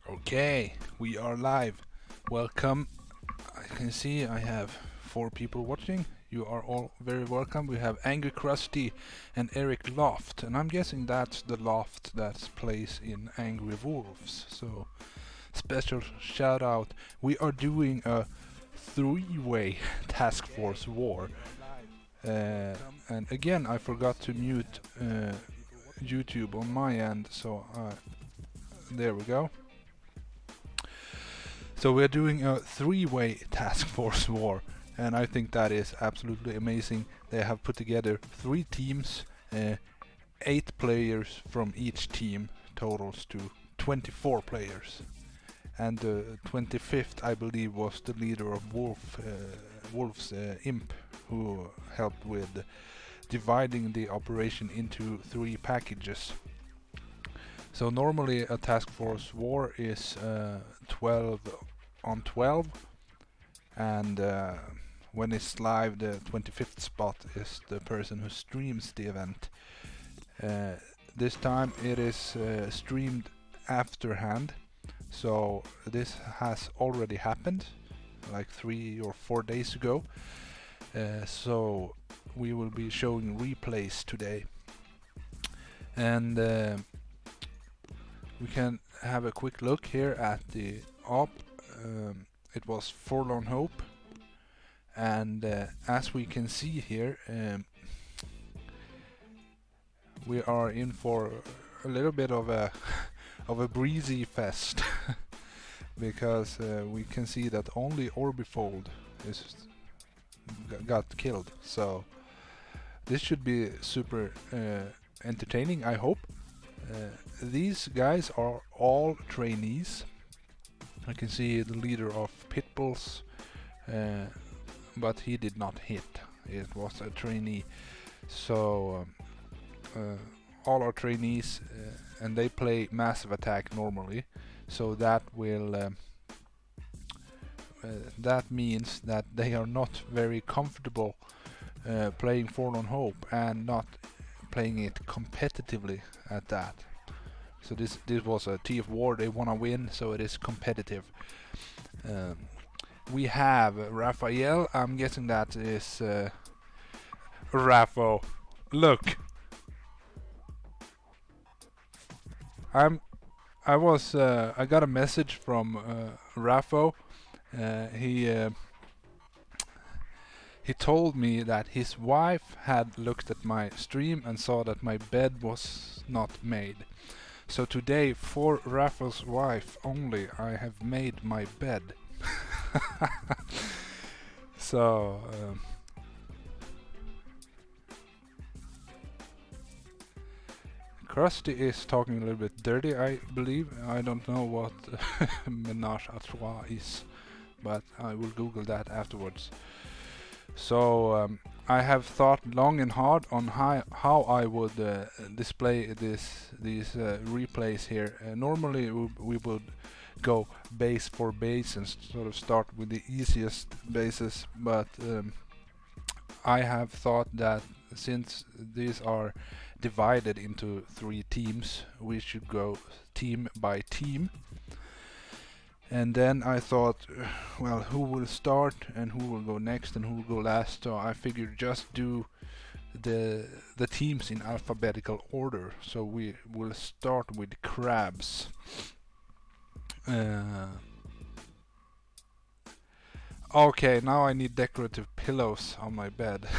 Okay, we are live. Welcome. I can see I have 4 people watching. You are all very welcome. We have Angry Krusty and Eric Loft, and I'm guessing that's the Loft that plays in Angry Wolves. So, special shout out. We are doing a 3-way task force war. And again, I forgot to mute YouTube on my end, so there we go. So we're doing a 3-way task force war, and I think that is absolutely amazing. They have put together 3 teams, 8 players from each team, totals to 24 players. And the 25th, I believe, was the leader of Wolf's Imp, who helped with dividing the operation into 3 packages. So normally a task force war is 12 on 12, and when it's live, the 25th spot is the person who streams the event. This time it is streamed afterhand, so this has already happened like 3 or 4 days ago. So we will be showing replays today, and we can have a quick look here at the op. It was Forlorn Hope, and as we can see here, we are in for a little bit of a of a breezy fest because we can see that only Orbifold is got killed. So this should be super entertaining, I hope. These guys are all trainees. I can see the leader of Pitbulls, but he did not hit. It was a trainee. So all are trainees, and they play Massive Attack normally. So that will that means that they are not very comfortable playing Forlorn Hope and not playing it competitively at that. So this was a TF war. They wanna win, so it is competitive. We have Raphael. I'm guessing that is Raffo. Look, I got a message from Raffo. He told me that his wife had looked at my stream and saw that my bed was not made. So today, for Raffle's wife only, I have made my bed. So Krusty is talking a little bit dirty, I believe. I don't know what ménage à trois is, but I will Google that afterwards. So I have thought long and hard on how I would display these replays here. Normally we would go base for base and sort of start with the easiest bases, but I have thought that since these are divided into 3 teams, we should go team by team. And then I thought, well, who will start and who will go next and who will go last? So I figured just do the teams in alphabetical order. So we will start with crabs. Okay, now I need decorative pillows on my bed.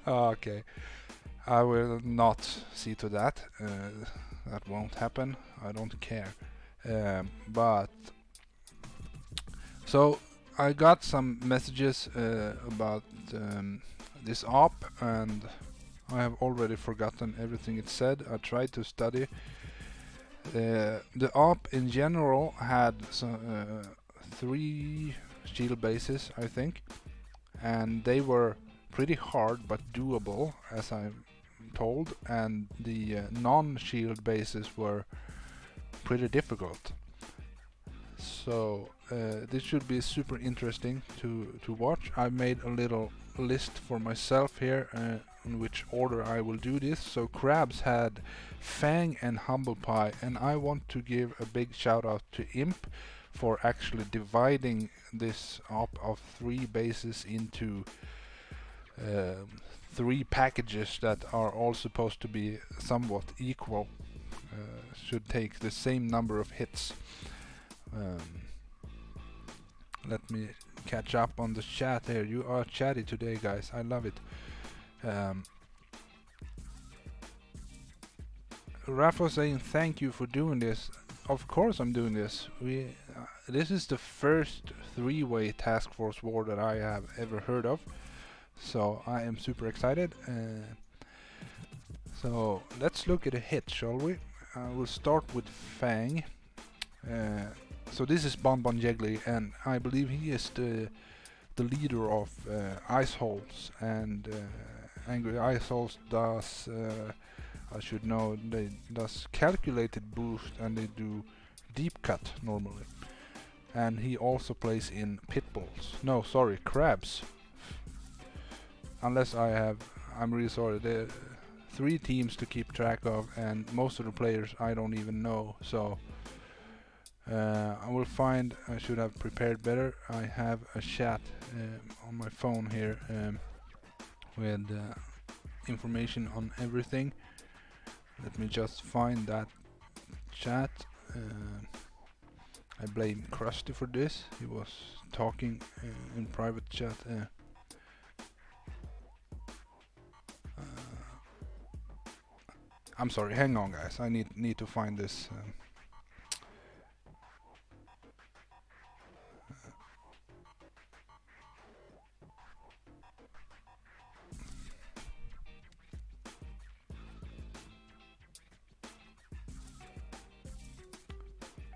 Okay, I will not see to that. That won't happen. I don't care. But so I got some messages about this op, and I have already forgotten everything it said. I tried to study. The op in general had 3 shield bases, I think, and they were pretty hard but doable, as I'm told, and the non-shield bases were pretty difficult. So this should be super interesting to watch. I made a little list for myself here in which order I will do this. So Krabs had Fang and Humble Pie, and I want to give a big shout out to Imp for actually dividing this up of 3 bases into 3 packages that are all supposed to be somewhat equal, should take the same number of hits. Let me catch up on the chat here. You are chatty today, guys. I love it. Rafa saying thank you for doing this. Of course I'm doing this. This is the first 3-way task force war that I have ever heard of. So I am super excited. So let's look at a hit, shall we? We'll start with Fang. So this is Bon Bon Jiggly, and I believe he is the leader of Ice Holes, and Angry Ice Holes does, I should know, they does calculated boost, and they do deep cut normally. And he also plays in Pitbulls. No, sorry, Crabs. Unless I'm really sorry. There are 3 teams to keep track of, and most of the players I don't even know. So I will find. I should have prepared better. I have a chat on my phone here with information on everything. Let me just find that chat. I blame Krusty for this. He was talking in private chat. I'm sorry, hang on guys, I need to find this.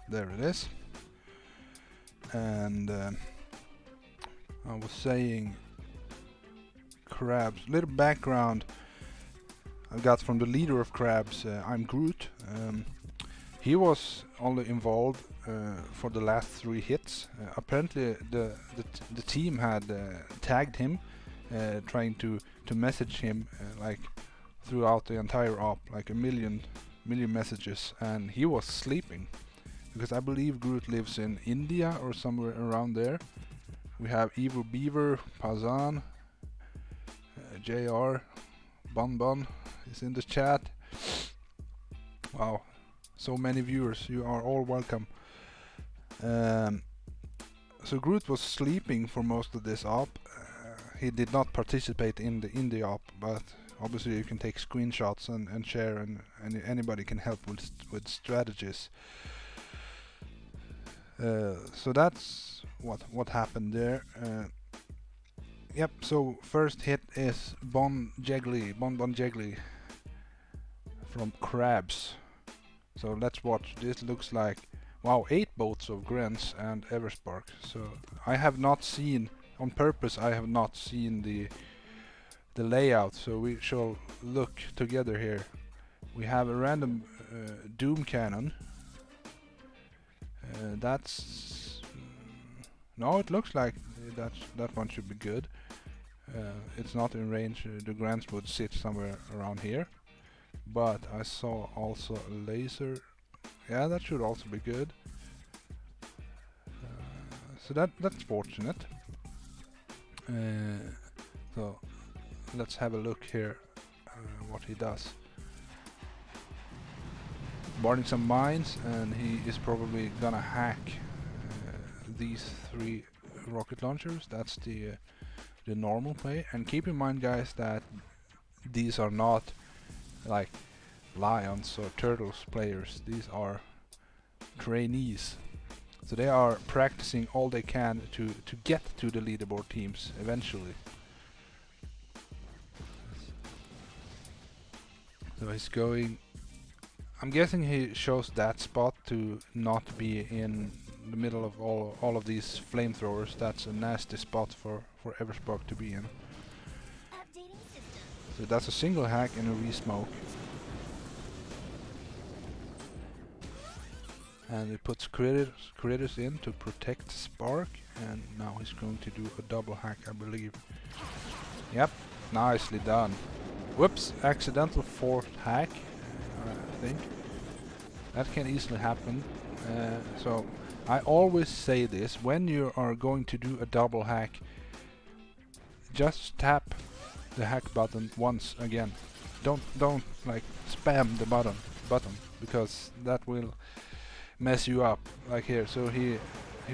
There it is. And I was saying Crabs, little background I got from the leader of Crabs. I'm Groot. He was only involved for the last 3 hits. Apparently the team had tagged him, trying to message him like throughout the entire op, like a million messages, and he was sleeping because I believe Groot lives in India or somewhere around there. We have Evil Beaver, Pazan, JR, Bon Bon is in the chat. Wow, so many viewers, you are all welcome. So Groot was sleeping for most of this op. He did not participate in the op, but obviously you can take screenshots and share, and anybody can help with strategies. So that's what happened there. Yep, so first hit is Bon Bon Jiggly from Crabs. So let's watch. This looks like, wow, 8 boats of Grens and Everspark. So I have not seen, on purpose I have not seen the layout, so we shall look together here. We have a random Doom Cannon. That's no, it looks like that one should be good. It's not in range. The Grants would sit somewhere around here, but I saw also a laser. Yeah, that should also be good. So that's fortunate. So let's have a look here what he does. Burning some mines, and he is probably gonna hack these 3 rocket launchers. That's the normal play. And keep in mind, guys, that these are not like lions or turtles players. These are trainees, so they are practicing all they can to get to the leaderboard teams eventually. So he's going, I'm guessing he chose that spot to not be in the middle of all of these flamethrowers. That's a nasty spot for Everspark to be in. So that's a single hack and a re-smoke. And he puts critters in to protect Spark, and now he's going to do a double hack, I believe. Yep, nicely done. Whoops, accidental fourth hack, I think. That can easily happen. So I always say this, when you are going to do a double hack, just tap the hack button once again. Don't like spam the button because that will mess you up like here. So he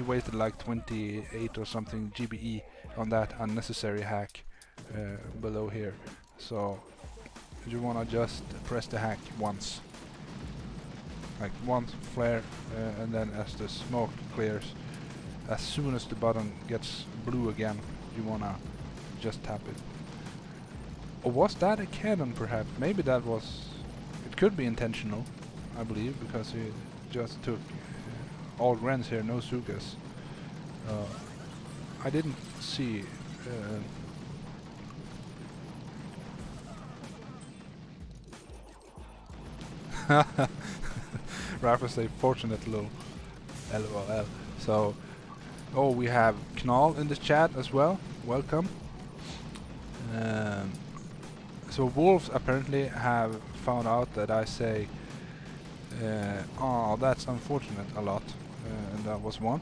wasted like 28 or something GBE on that unnecessary hack below here. So you wanna just press the hack once, like once flare, and then as the smoke clears, as soon as the button gets blue again, you wanna just tap it. Or was that a cannon perhaps? Maybe that was... It could be intentional, I believe, because he just took all Grens here, no Sukas. I didn't see... Rafa say fortunate lol. LOL. So... Oh, we have Knall in the chat as well. Welcome. So Wolves apparently have found out that I say oh, that's unfortunate a lot, and that was one.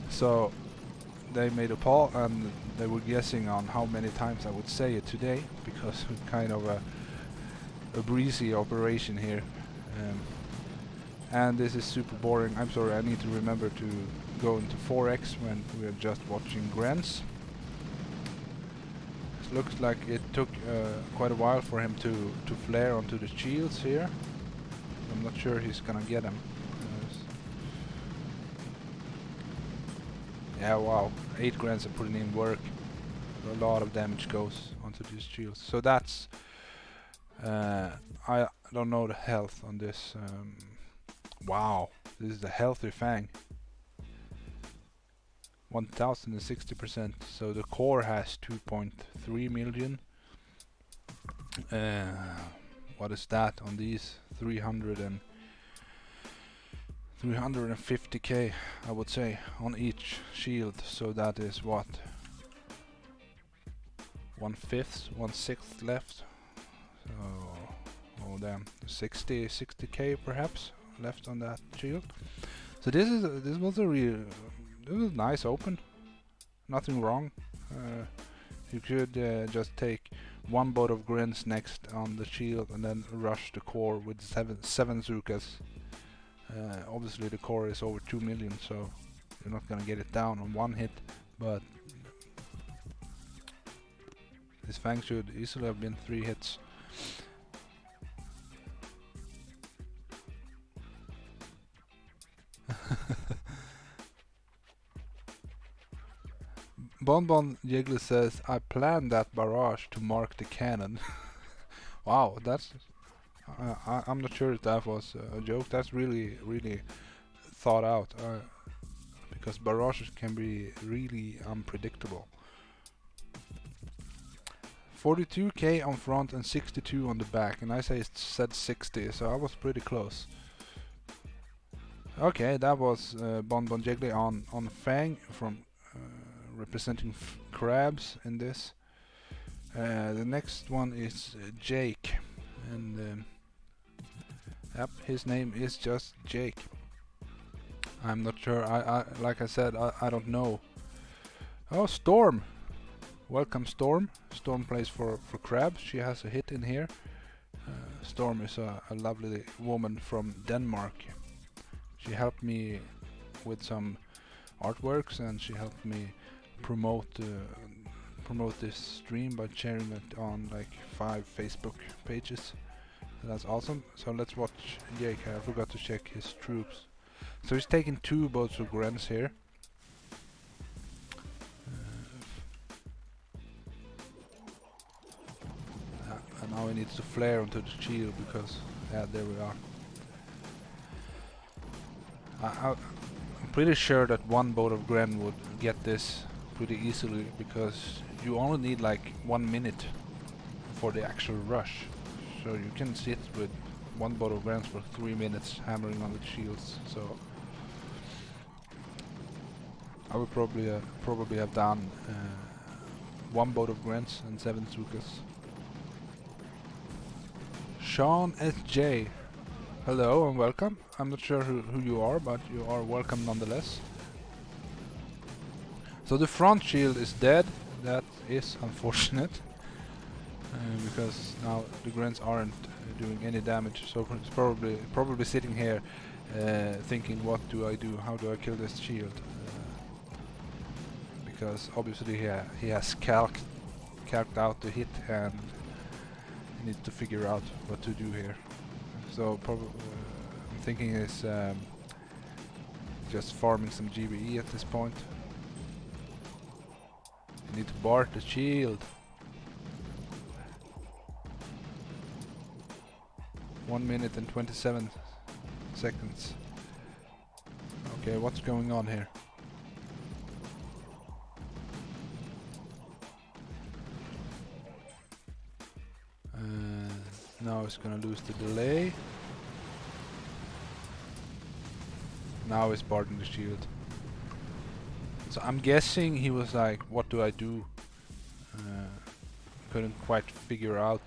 So they made a poll and they were guessing on how many times I would say it today, because it's kind of a breezy operation here. And this is super boring. I'm sorry, I need to remember to go into 4x when we're just watching Grens. Looks like it took quite a while for him to flare onto the shields here. I'm not sure he's gonna get him. Yeah, wow, 8 Grens are putting in work. A lot of damage goes onto these shields. So that's... I don't know the health on this. Wow, this is the healthy Fang. 1060%. So the core has 2.3 million. What is that on these? 350k, I would say, on each shield. So that is what? 1/5, 1/6 left. So, oh damn, 60k perhaps left on that shield. So this was a nice open. Nothing wrong. You could just take one boat of Grins next on the shield and then rush the core with seven Zukas. Obviously the core is over 2 million, so you're not gonna get it down on one hit, but this Fang should easily have been 3 hits. Bonbon Jiggly says, I planned that barrage to mark the cannon. Wow, that's... I'm not sure if that was a joke. That's really thought out. Because barrages can be really unpredictable. 42k on front and 62 on the back. And I said 60, so I was pretty close. Okay, that was Bonbon Jiggly on Fang from... representing crabs in this. The next one is Jake, and yep, his name is just Jake. I'm not sure. I like I said, I don't know. Oh, Storm. Welcome, Storm. Storm plays for crabs. She has a hit in here. Storm is a lovely woman from Denmark. She helped me with some artworks, and she helped me promote this stream by sharing it on like 5 Facebook pages. So that's awesome. So let's watch Jake. I forgot to check his troops. So he's taking 2 boats of Grens here. And now he needs to flare onto the shield because, yeah, there we are. I'm pretty sure that 1 boat of Gren would get this pretty easily, because you only need like 1 minute for the actual rush. So you can sit with 1 boat of Grens for 3 minutes hammering on the shields. So I would probably have done 1 boat of Grants and 7 Zukas. Sean S.J. Hello and welcome. I'm not sure who you are, but you are welcome nonetheless. So the front shield is dead. That is unfortunate. Because now the Grants aren't doing any damage, so it's probably sitting here thinking, what do I do? How do I kill this shield? Because obviously he has calced out the hit, and he needs to figure out what to do here. So I'm thinking is just farming some GBE at this point. You need to bar the shield. 1 minute and 27 seconds. Okay, what's going on here? Now it's gonna lose the delay. Now he's barring the shield. So I'm guessing he was like, what do I do? Couldn't quite figure out.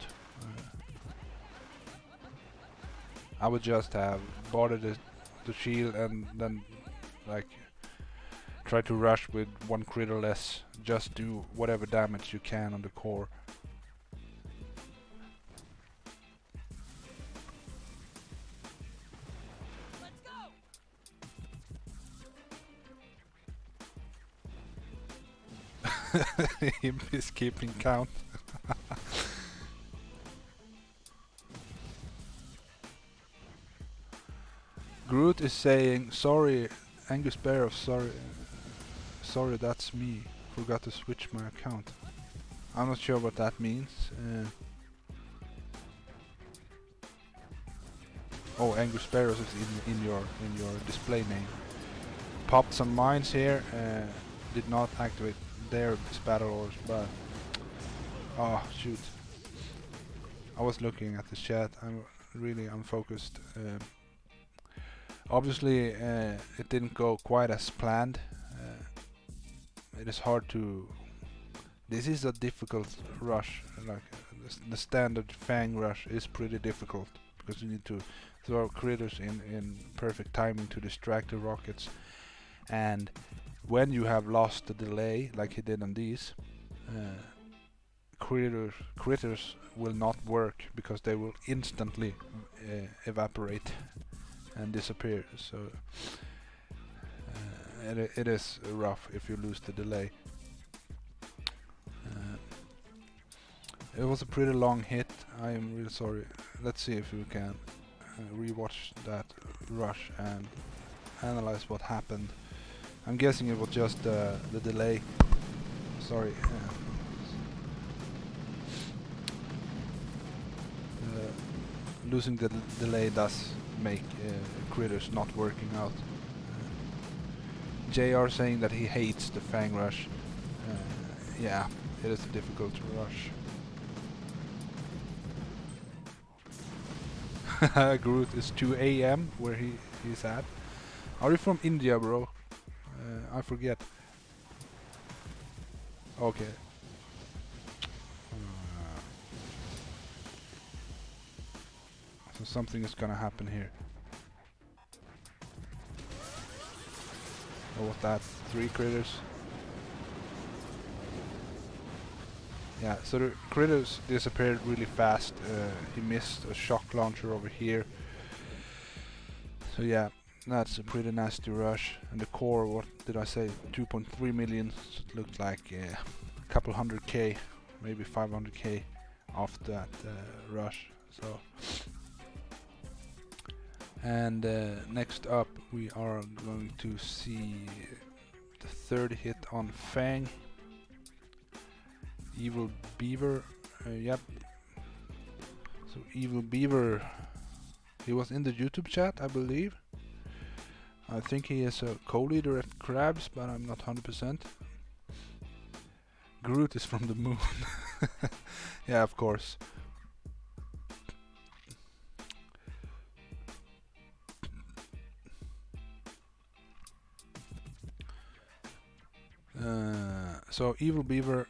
I would just have boarded the shield and then like try to rush with 1 crit or less. Just do whatever damage you can on the core. Him is keeping count. Groot is saying, sorry, Angus Bear, sorry, that's me. Forgot to switch my account. I'm not sure what that means. Oh, Angus Sparrows is in your display name. Popped some mines here. Did not activate their battle ores, but oh shoot! I was looking at the chat. I'm really unfocused. Obviously, it didn't go quite as planned. It is hard to. This is a difficult rush. Like the standard Fang rush is pretty difficult because you need to throw critters in perfect timing to distract the rockets, and when you have lost the delay, like he did on these, critters will not work because they will instantly evaporate and disappear. So it is rough if you lose the delay. It was a pretty long hit. I am really sorry. Let's see if we can rewatch that rush and analyze what happened. I'm guessing it was just the delay. Sorry. Losing the delay does make critters not working out. JR saying that he hates the Fang rush. Yeah, it is a difficult rush. Groot is 2 AM where he's at. Are you from India, bro? I forget. Okay. So something is gonna happen here. What was that? 3 critters? Yeah, so the critters disappeared really fast. He missed a shock launcher over here. So yeah, that's a pretty nasty rush. And the core, what did I say? 2.3 million. So it looked like a couple 100k, maybe 500k off that rush. So, and next up we are going to see the third hit on Fang. Evil Beaver, yep. So Evil Beaver, he was in the YouTube chat, I believe. I think he is a co-leader at Crabs, but I'm not 100%. Groot is from the moon. Yeah, of course. So Evil Beaver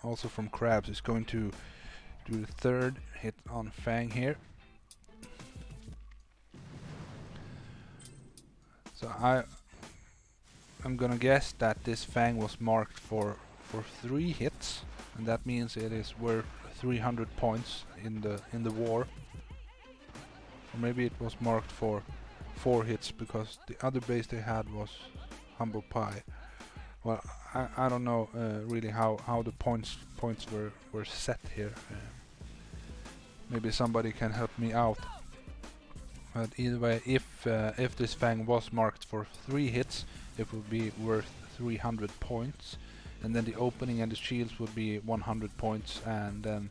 also from Crabs, is going to do the third hit on Fang here. So I'm gonna guess that this Fang was marked for 3 hits, and that means it is worth 300 points in the war. Or maybe it was marked for 4 hits because the other base they had was Humble Pie. Well, I don't know really how the points were set here. Maybe somebody can help me out. But either way, if this Fang was marked for 3 hits, it would be worth 300 points, and then the opening and the shields would be 100 points, and then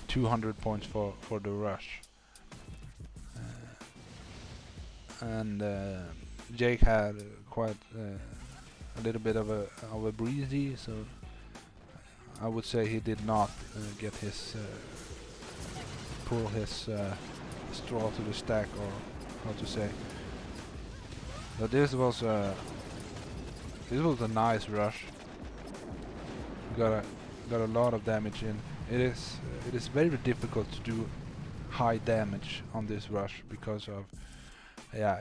200 points for the rush. And Jake had quite a little bit of a breezy, so I would say he did not get his pull his straw to the stack, or how to say. But this was a nice rush. Got a lot of damage in. It is very difficult to do high damage on this rush because of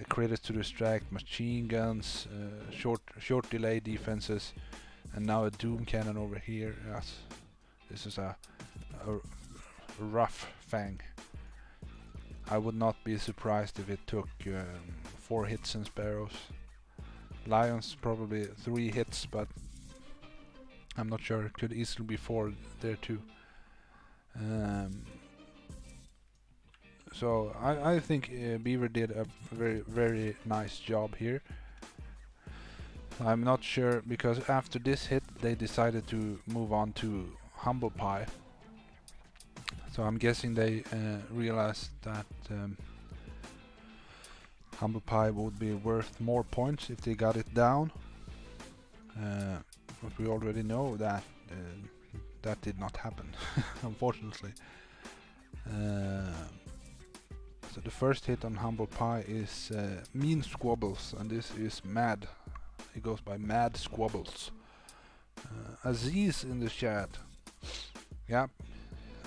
credits to distract, machine guns, short delay defenses, and now a doom cannon over here. Yes, this is a rough Fang. I would not be surprised if it took 4 hits in Sparrows. Lions probably 3 hits, but I'm not sure. It could easily be 4 there too. So I think Beaver did a very nice job here. I'm not sure because after this hit they decided to move on to Humble Pie. So I'm guessing they realized that Humble Pie would be worth more points if they got it down. But we already know that that did not happen, unfortunately. So the first hit on Humble Pie is Mean Squabbles, and this is Mad. He goes by Mad Squabbles. Aziz in the chat. Yeah,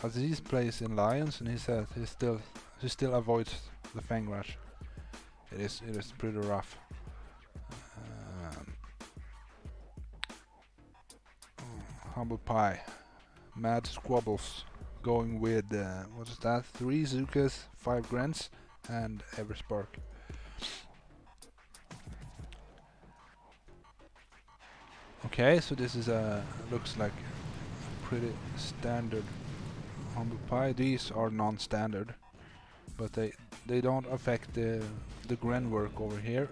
Aziz plays in Lions, and he says he still avoids the Fang Rush. It is pretty rough. Humble Pie, Mad Squabbles, going with what is that? 3 Zukas, 5 Grants, and Everspark. Okay, so this is looks like a pretty standard Humble Pie. These are non-standard, but they don't affect the Gren work over here,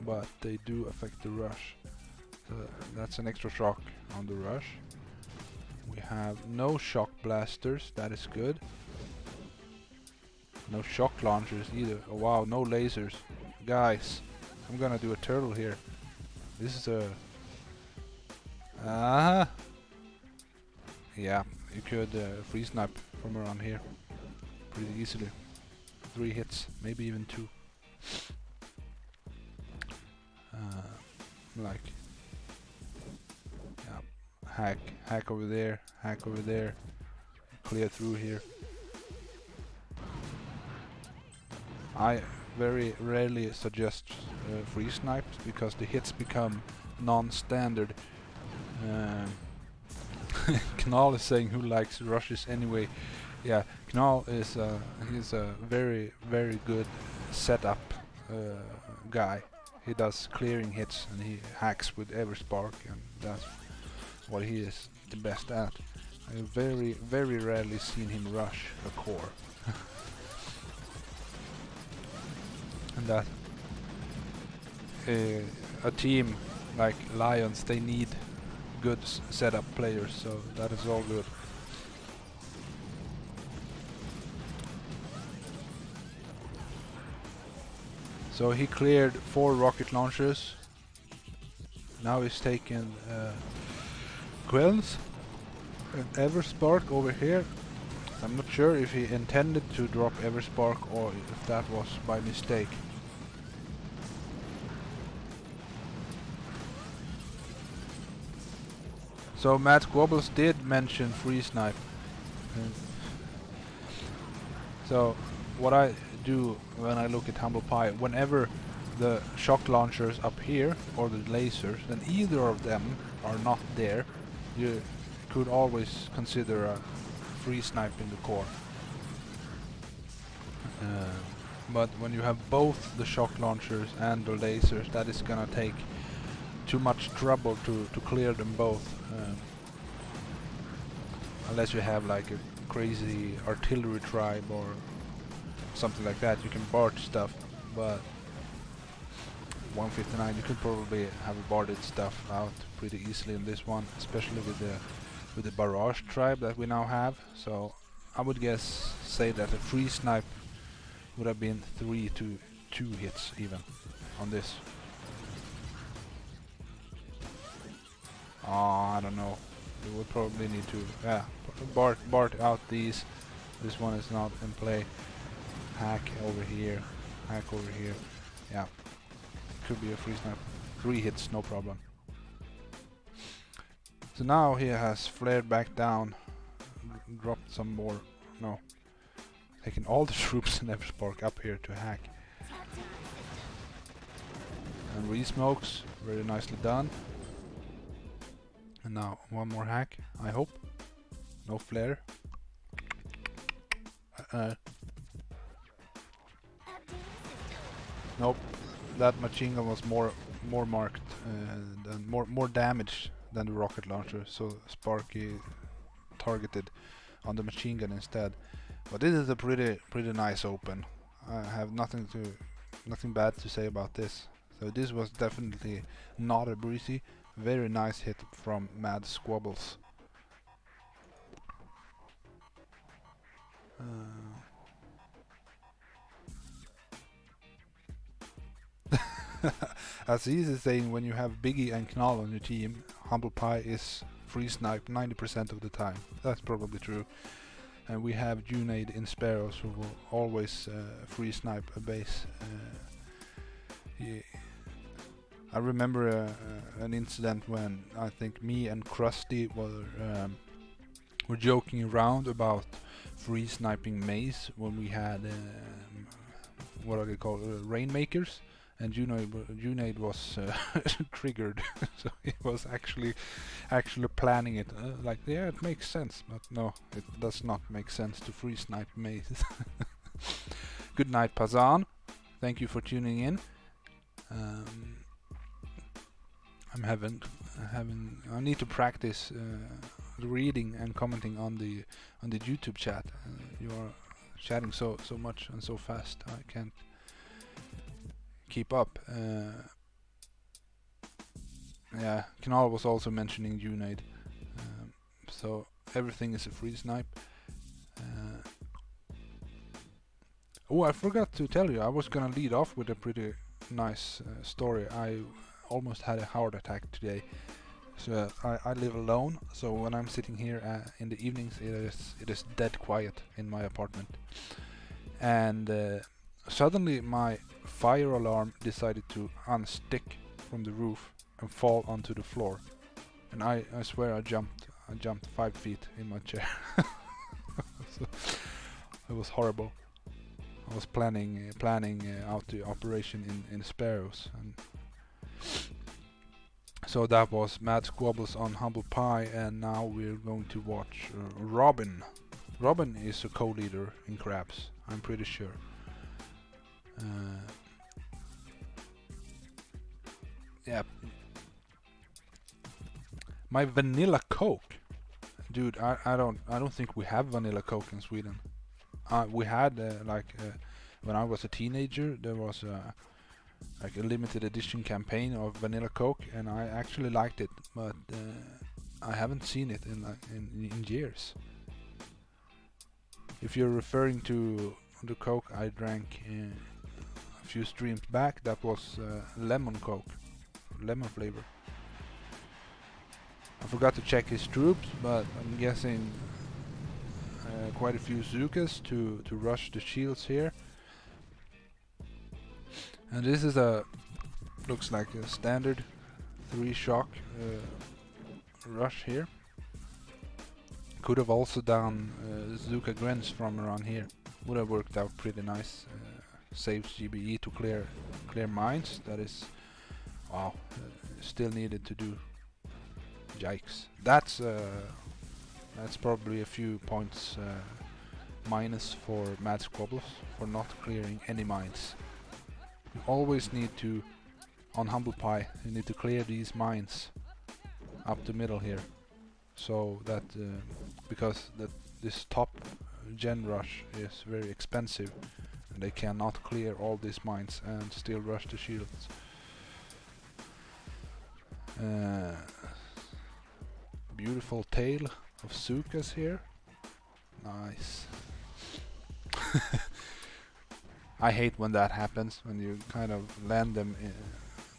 but they do affect the rush. So that's an extra shock on the rush. We have no shock blasters, that is good. No shock launchers either. Oh wow, no lasers. Guys, I'm gonna do a turtle here. This is a... yeah, you could free snipe from around here pretty easily. 3 hits, maybe even 2. Like, yeah, hack over there, clear through here. I very rarely suggest free snipes because the hits become non-standard. Knall is saying who likes rushes anyway. Yeah, Knall is he's a very good setup guy. He does clearing hits and he hacks with Everspark, and that's what he is the best at. I've very rarely seen him rush a core. And that a team like Lions, they need good setup players, so that is all good. So he cleared 4 rocket launchers. Now he's taken Quells and Everspark over here. I'm not sure if he intended to drop Everspark or if that was by mistake. So Matt Squabbles did mention free snipe. So what I do when I look at Humble Pie, whenever the shock launchers up here or the lasers, then either of them are not there, you could always consider a free snipe in the core. But when you have both the shock launchers and the lasers, that is gonna take too much trouble to clear them both. Unless you have like a crazy artillery tribe or something like that, you can barge stuff. But 159, you could probably have barred stuff out pretty easily in this one, especially with the barrage tribe that we now have. So I would say that a free snipe would have been 3 to 2 hits even on this. I don't know. We would probably need to BART out these. This one is not in play. Hack over here. Hack over here. Yeah. Could be a free snipe. 3 hits, no problem. So now he has flared back down. Dropped some more. No. Taking all the troops in Everspark up here to hack. And re-smokes. Very nicely done. And now one more hack, I hope. No flare. Nope. That machine gun was more marked and more damage than the rocket launcher. So Sparky targeted on the machine gun instead. But this is a pretty nice open. I have nothing bad to say about this. So this was definitely not a breezy. Very nice hit from Mad Squabbles. As easy saying, when you have Biggie and Knall on your team, Humble Pie is free snipe 90% of the time. That's probably true. And we have Junaid in Sparrows who will always free snipe a base. I remember an incident when I think me and Krusty were joking around about free sniping maze when we had what are they called, rainmakers, and Junaid was triggered, so he was actually planning it. Like, yeah, it makes sense, but no, it does not make sense to free snipe mazes. Good night, Pazan. Thank you for tuning in. I need to practice reading and commenting on the YouTube chat. You are chatting so much and so fast. I can't keep up. Yeah, Knall was also mentioning Junaid. So everything is a free snipe. Oh, I forgot to tell you. I was gonna lead off with a pretty nice story. I almost had a heart attack today. So I live alone, so when I'm sitting here in the evenings, it is dead quiet in my apartment. And suddenly my fire alarm decided to unstick from the roof and fall onto the floor. And I swear I jumped 5 feet in my chair. So it was horrible. I was planning out the operation in Sparrows, and so that was Mad Squabbles on Humble Pie, and now we're going to watch Robin. Robin is a co-leader in Crabs, I'm pretty sure. Yeah. My vanilla Coke, dude. I don't think we have vanilla Coke in Sweden. We had when I was a teenager, there was like a limited edition campaign of vanilla Coke, and I actually liked it, but I haven't seen it in years. If you're referring to the Coke I drank a few streams back, that was lemon Coke, lemon flavor. I forgot to check his troops, but I'm guessing quite a few Zukas to rush the shields here. And this is looks like a standard 3 shock rush here. Could have also done Zuka Grens from around here. Would have worked out pretty nice. Saves GBE to clear mines. That is, wow. Still needed to do. Yikes. That's probably a few points minus for Mad Squabbles for not clearing any mines. You always need to, on Humble Pie, you need to clear these mines up the middle here. So that, because this top gen rush is very expensive, and they cannot clear all these mines and still rush the shields. Beautiful tail of Zukas here. Nice. I hate when that happens, when you kind of land them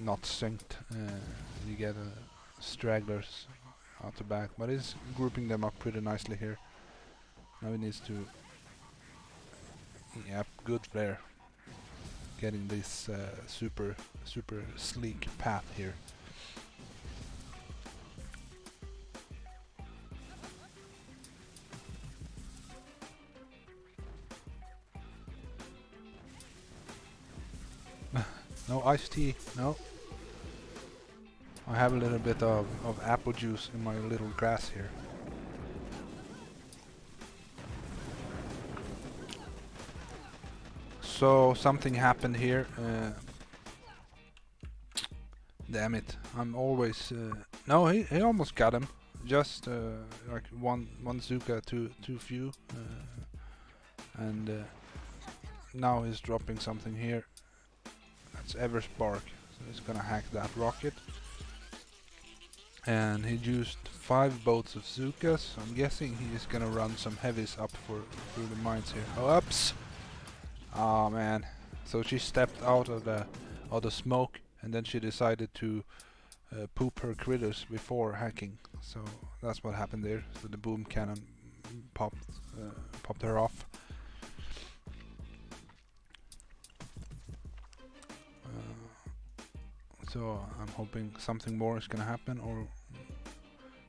not synced. You get stragglers out the back, but it's grouping them up pretty nicely here. Now he needs to, yep, good flare. Getting this super sleek path here. No iced tea, no. I have a little bit of apple juice in my little glass here. So something happened here. Damn it! I'm always. No, he almost got him. Just like one Zuka too few, and now he's dropping something here. That's Everspark. So he's gonna hack that rocket. And he used 5 boats of Zukas. So I'm guessing he is gonna run some heavies up through the mines here. Oh, oops! Oh man. So she stepped out of the smoke, and then she decided to poop her critters before hacking. So that's what happened there. So the boom cannon popped her off. So I'm hoping something more is gonna happen, or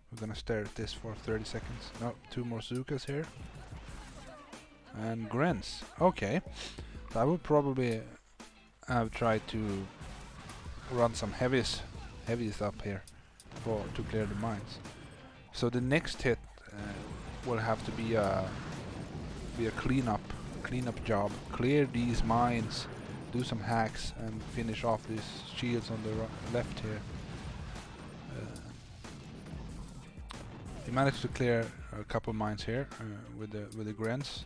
we're gonna stare at this for 30 seconds. No, 2 more Zukas here. And Grens. Okay. So I would probably have tried to run some heavies up here to clear the mines. So the next hit will have to be a cleanup job. Clear these mines, do some hacks, and finish off these shields on the left here. He managed to clear a couple mines here with the Grens.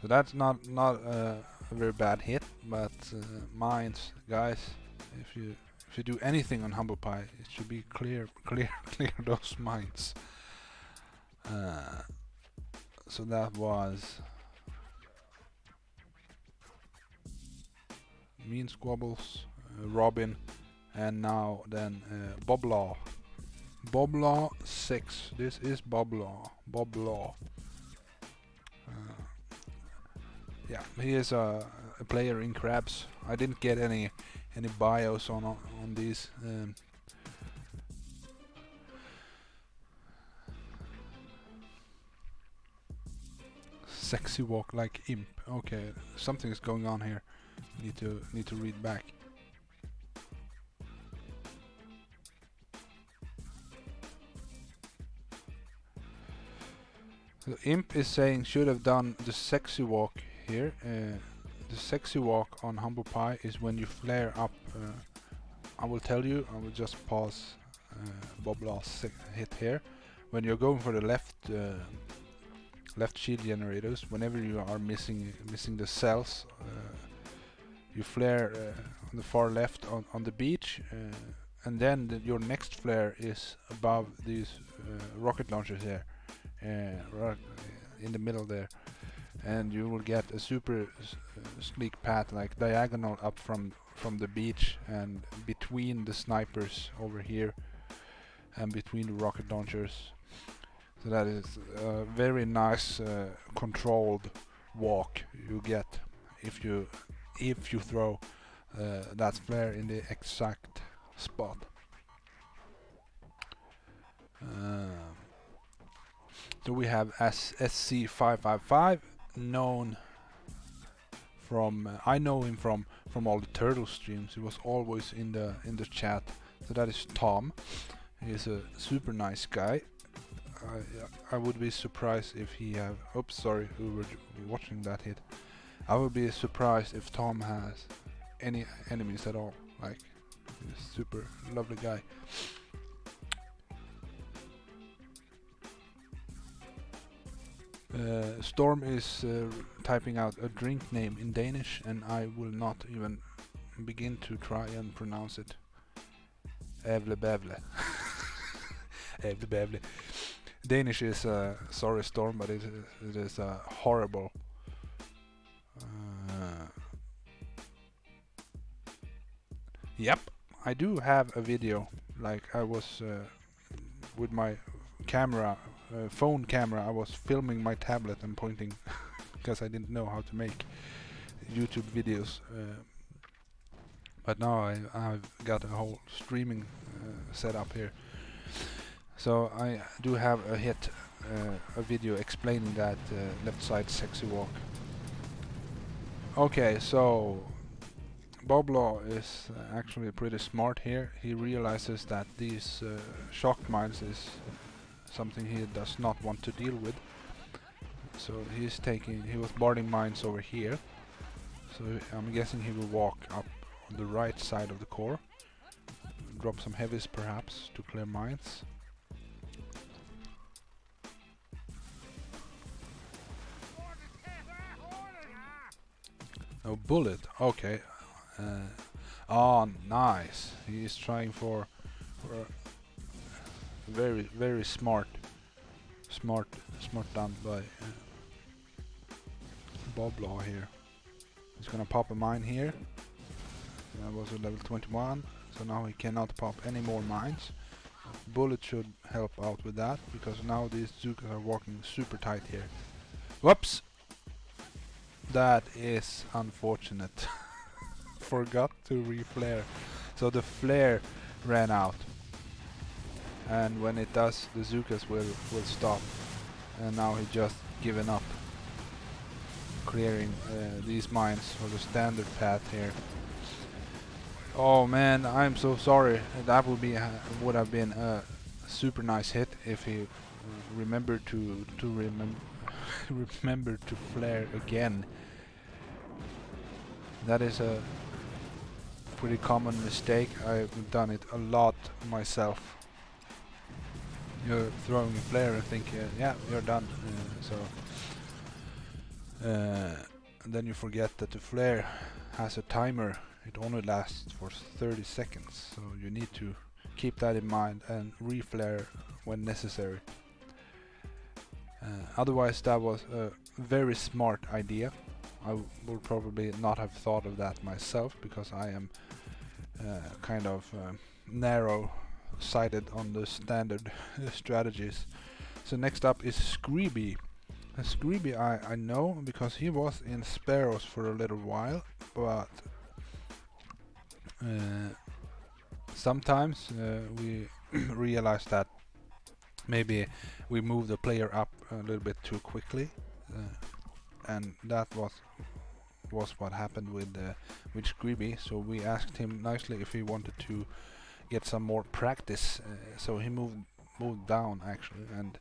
So that's not a very bad hit, but mines, guys, if you do anything on Humble Pie, it should be clear those mines. So that was Mean Squabbles, Robin, and now then Boblaw. Boblaw 6. This is Boblaw. Yeah, he is a player in crabs. I didn't get any bios on these. Sexy walk like imp. Okay, something is going on here. Need to read back. So imp is saying should have done the sexy walk here. The sexy walk on Humble Pie is when you flare up. I will tell you. I will just pause Boblaw's hit here. When you're going for the left shield generators, whenever you are missing the cells, you flare on the far left on the beach, and then your next flare is above these rocket launchers here, right in the middle there, and you will get a super sleek path, like diagonal up from the beach and between the snipers over here and between the rocket launchers. So that is a very nice controlled walk you get if you throw that flare in the exact spot. So we have SC555, known from I know him from all the turtle streams. He was always in the chat. So that is Tom. He's a super nice guy. I would be surprised if he have. Oops, sorry, who were watching that hit. I would be surprised if Tom has any enemies at all. Like, he's a super lovely guy. Storm is typing out a drink name in Danish, and I will not even begin to try and pronounce it. Evle bevle. Evle bevle. Danish is sorry Storm, but it is horrible. Yep, I do have a video. Like, I was with my camera, phone camera, I was filming my tablet and pointing because I didn't know how to make YouTube videos. But now I've got a whole streaming setup here. So I do have a video explaining that left side sexy walk. Okay, so Boblaw is actually pretty smart here. He realizes that these shock mines is something he does not want to deal with. So he was boarding mines over here. So I'm guessing he will walk up on the right side of the core. Drop some heavies perhaps to clear mines. No bullet, okay. Oh, nice. He is trying for very smart done by Boblaw here. He's gonna pop a mine here. That was a level 21, so now he cannot pop any more mines. Bullet should help out with that, because now these Zukas are walking super tight here. Whoops! That is unfortunate. Forgot to re-flare. So the flare ran out. And when it does, the Zukas will stop. And now he just given up clearing these mines for the standard path here. Oh man, I'm so sorry. That would have been a super nice hit if he remembered to remember to flare again. That is a pretty common mistake. I've done it a lot myself. You're throwing a flare and think, yeah, you're done. And then you forget that the flare has a timer. It only lasts for 30 seconds, so you need to keep that in mind and re-flare when necessary. Otherwise, that was a very smart idea. I would probably not have thought of that myself, because I am kind of narrow-sighted on the standard strategies. So next up is Screeby. Screeby I know because he was in Sparrows for a little while, but sometimes we realize that maybe we move the player up a little bit too quickly, and that was what happened with Screeby. So we asked him nicely if he wanted to get some more practice, so he moved down actually, and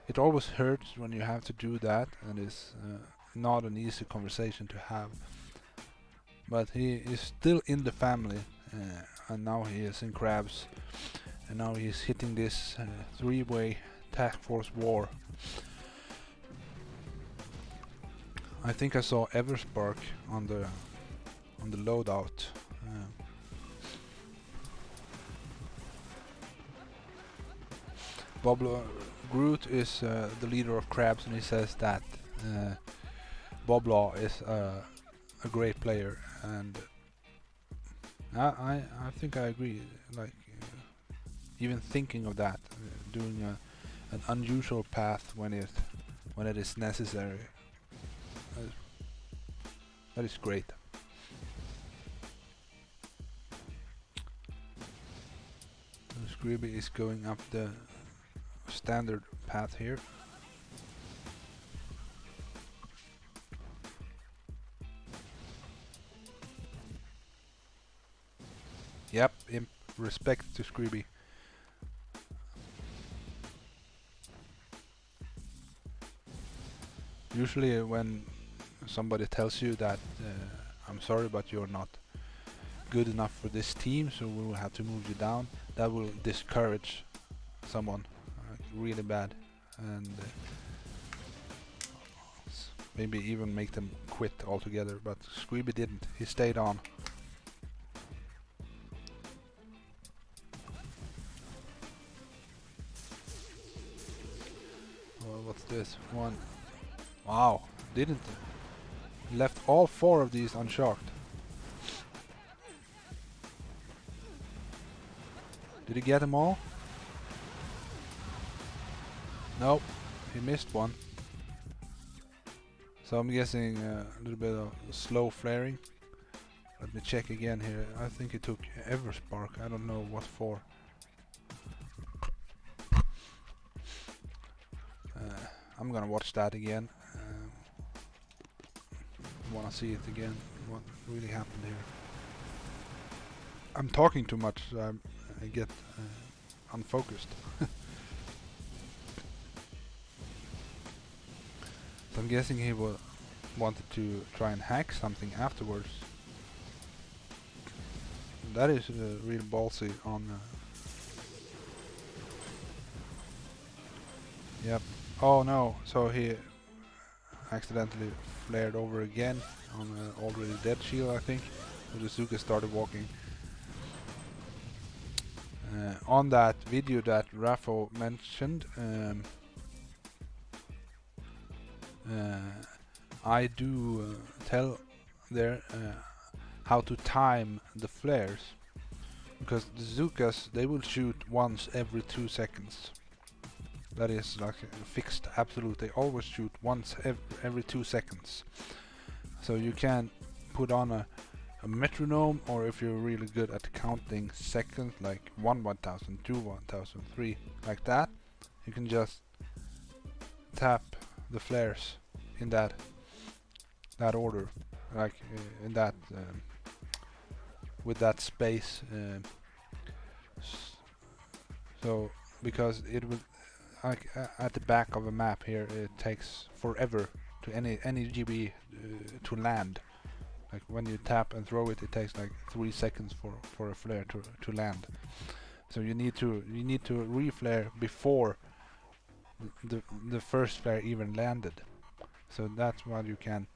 it always hurts when you have to do that, and it's not an easy conversation to have. But he is still in the family, and now he is in Crabs, and now he's hitting this three-way task force war. I think I saw Everspark on the loadout. Bob Groot is the leader of Crabs, and he says that Boblaw is a great player, and I think I agree. Like, even thinking of that, doing an unusual path when it is necessary, that is great. Scrooby is going up the standard path here. Yep, respect to Scrooby. Usually when somebody tells you that I'm sorry but you're not good enough for this team, so we will have to move you down, that will discourage someone really bad, and maybe even make them quit altogether. But Scrooby didn't, he stayed on. Well, what's this one? Wow, didn't left all 4 of these unshocked. Did he get them all? Nope, he missed one. So I'm guessing a little bit of slow flaring. Let me check again here. I think it took Everspark. I don't know what for. I'm gonna watch that again. Wanna see it again. What really happened here? I'm talking too much, so I get unfocused. So I'm guessing he wanted to try and hack something afterwards. That is real ballsy on. Yep. Oh no! So he accidentally flared over again on an already dead shield, I think. So the Zuka started walking. On that video that Raffo mentioned, I do tell there how to time the flares, because the Zukas, they will shoot once every 2 seconds. That is like a fixed absolute. They always shoot once every 2 seconds. So you can put on a metronome, or if you're really good at counting seconds, like 1 1000, 2 1000, 3, like that, you can just tap the flares in that order, like in that with that space. So because it will, like at the back of a map here, it takes forever to any GB to land. Like when you tap and throw it, it takes like 3 seconds for a flare to land. So you need to reflare before the first flare even landed. So that's what you can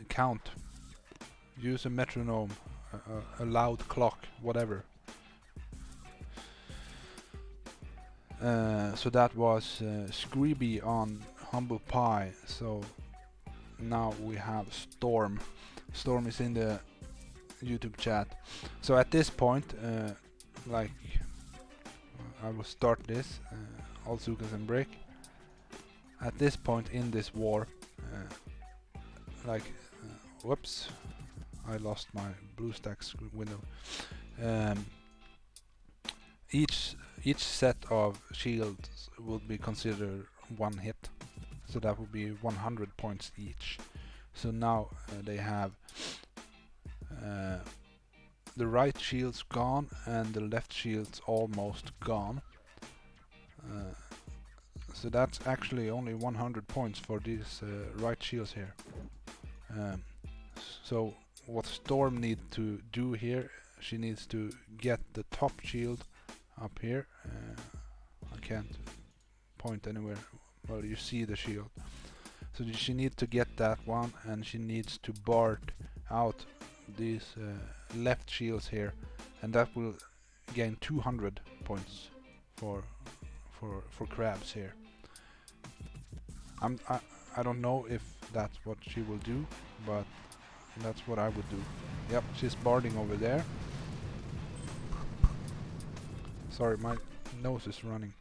count. Use a metronome, a loud clock, whatever. So that was Screeby on Humble Pie. So now we have Storm. Storm is in the YouTube chat. So at this point, like I will start this, all Zukas and break. At this point in this war, whoops, I lost my BlueStacks window. Each set of shields will be considered 1 hit, so that will be 100 points each. So now they have the right shield's gone and the left shield's almost gone. So that's actually only 100 points for these right shields here. So what Storm needs to do here, she needs to get the top shield up here. I can't point anywhere. Well, you see the shield. So she needs to get that one, and she needs to bard out these left shields here, and that will gain 200 points for crabs here. I don't know if that's what she will do, but that's what I would do. Yep, she's barding over there. Sorry, my nose is running.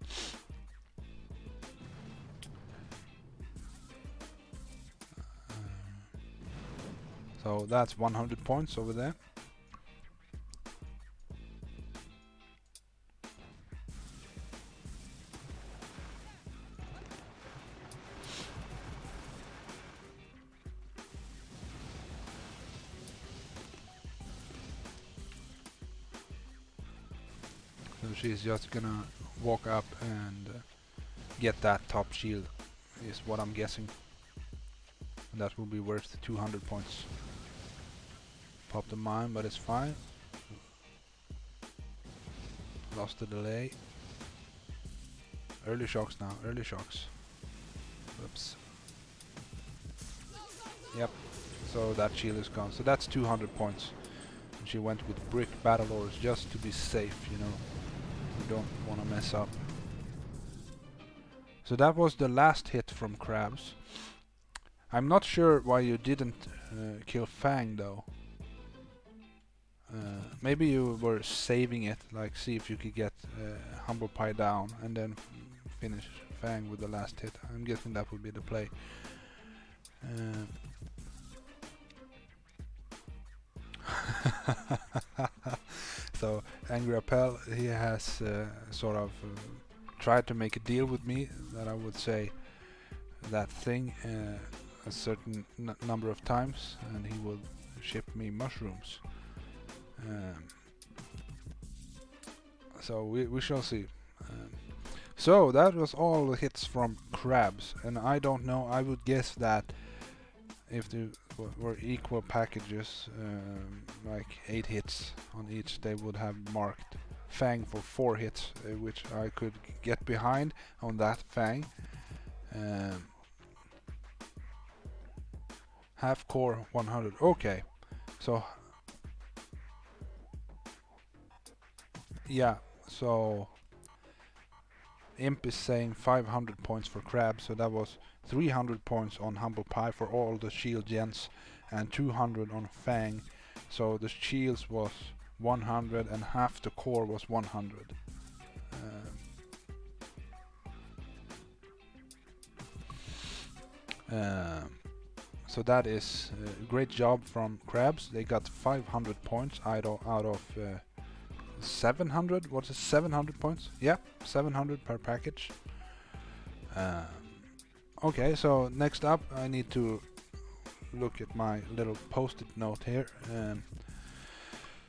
So that's 100 points over there. So she's just gonna walk up and get that top shield, is what I'm guessing. And that will be worth 200 points. Pop the mine, but it's fine. Lost the delay. Early shocks now, early shocks. Oops. Yep, so that shield is gone. So that's 200 points. And she went with brick battle ores just to be safe, you know. You don't want to mess up. So that was the last hit from Crabs. I'm not sure why you didn't kill Fang though. Maybe you were saving it, like see if you could get Humble Pie down and then finish Fang with the last hit. I'm guessing that would be the play. So Angry Appel, he has sort of tried to make a deal with me that I would say that thing a certain number of times and he will ship me mushrooms. So we shall see. So that was all the hits from Crabs, and I don't know, I would guess that if they were equal packages, like 8 hits on each, they would have marked Fang for 4 hits, which I could get behind on that Fang. Half core 100, okay, so yeah, so Imp is saying 500 points for Crab, so that was 300 points on Humble Pie for all the shield gens and 200 on Fang, so the shields was 100 and half the core was 100. So that is a great job from Crabs. They got 500 points out of 700. What's it? 700 points? Yeah, 700 per package. Okay, so next up I need to look at my little post-it note here.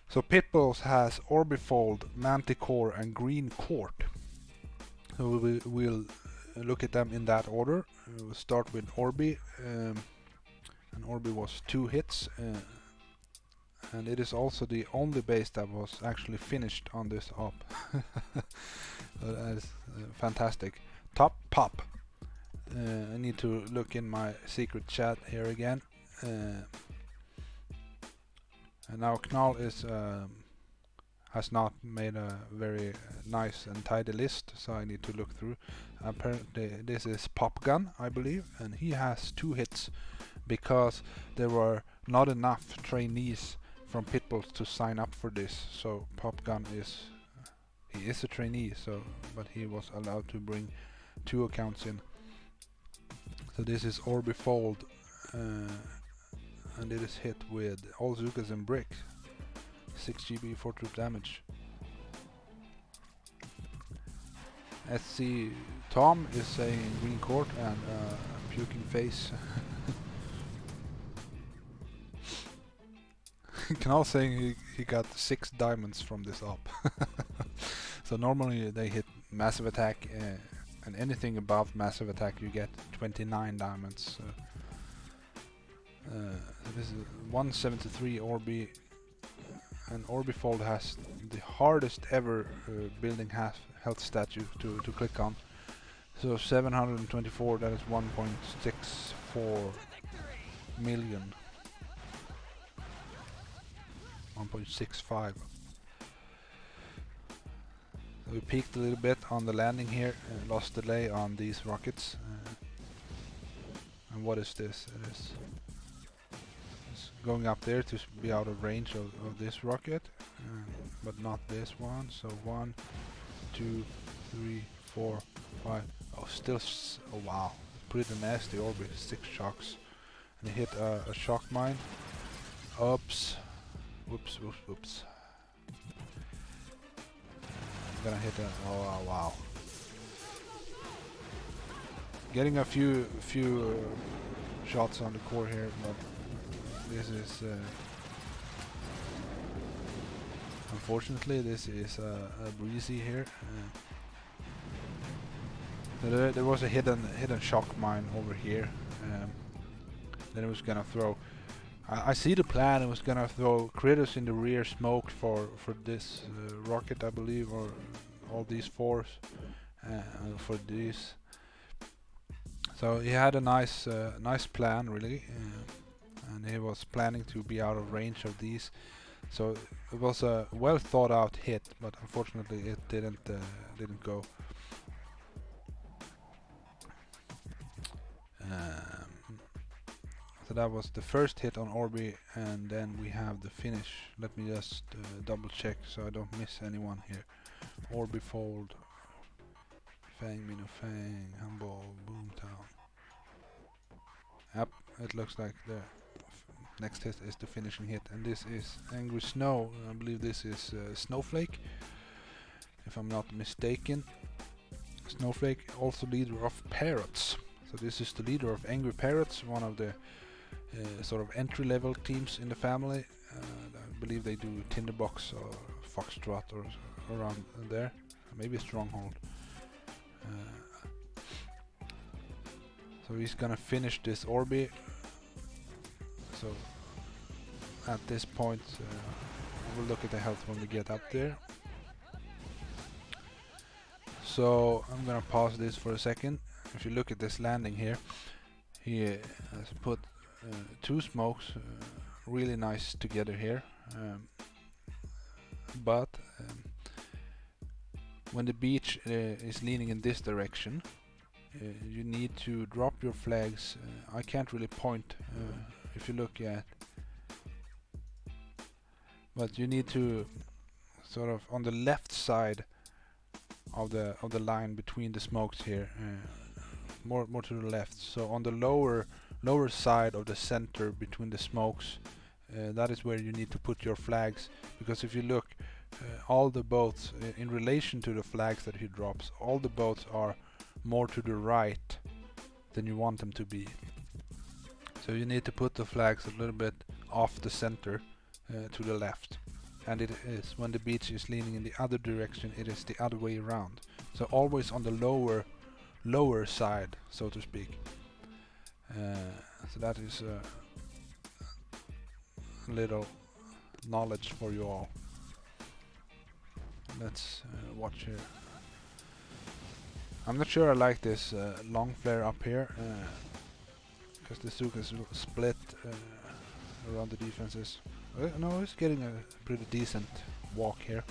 So Pitbulls has Orbifold, Manticore and Green Court. So we'll look at them in that order. We'll start with Orbi. And Orbi was 2 hits. And it is also the only base that was actually finished on this op. That is fantastic. Top pop. I need to look in my secret chat here again. And now Knall is has not made a very nice and tidy list, so I need to look through. Apparently this is Pop Gun, I believe, and he has 2 hits because there were not enough trainees from Pitbulls to sign up for this. So Pop Gun is he is a trainee, so but he was allowed to bring 2 accounts in. So this is Orbifold, and it is hit with all Zukas and Brick, 6 GB 4 troop damage. SC Tom is saying Green Court and puking face. Knall saying he got 6 diamonds from this op. So normally they hit massive attack, and anything above massive attack you get 29 diamonds. This is 173 Orbi, and Orbifold has the hardest ever building health statue to click on. So 724, that is 1.64 million. 1.65. So we peaked a little bit on the landing here and lost delay on these rockets. And what is this? It's going up there to be out of range of this rocket, but not this one. So 1, 2, 3, 4, 5. Oh, still. Oh wow, pretty nasty orbit. 6 shocks, and he hit a shock mine. Oops. Whoops, whoops, whoops. I'm gonna hit a. Oh wow. Getting a few shots on the core here, but this is Unfortunately, this is a breezy here. There was a hidden shock mine over here. Then it was gonna throw. I see the plan. It was gonna throw critters in the rear, smoke for this rocket, I believe, or all these fours for these. So he had a nice plan, really, and he was planning to be out of range of these. So it was a well thought out hit, but unfortunately it didn't go. So that was the first hit on Orbi, and then we have the finish. Let me just double check so I don't miss anyone here. Orbi fold, Fang, Minnow Fang, Humble, Boomtown. Yep, it looks like the next hit is the finishing hit, and this is Angry Snow. I believe this is Snowflake, if I'm not mistaken. Snowflake, also leader of Parrots. So this is the leader of Angry Parrots, one of the sort of entry-level teams in the family. I believe they do Tinderbox or Foxtrot or around there. Maybe Stronghold. So he's gonna finish this Orbi. So at this point, we'll look at the health when we get up there. So I'm gonna pause this for a second. If you look at this landing here, he has put two smokes really nice together here, but when the beach is leaning in this direction, you need to drop your flags. I can't really point if you look at, but you need to sort of on the left side of the line between the smokes here, more to the left. So on the lower side of the center between the smokes, that is where you need to put your flags, because if you look, all the boats in relation to the flags that he drops, all the boats are more to the right than you want them to be. So you need to put the flags a little bit off the center to the left, and it is when the beach is leaning in the other direction, it is the other way around. So always on the lower side, so to speak. So that is a little knowledge for you all. Let's watch here. I'm not sure I like this long flare up here, because the Zook is split around the defenses. No, he's getting a pretty decent walk here.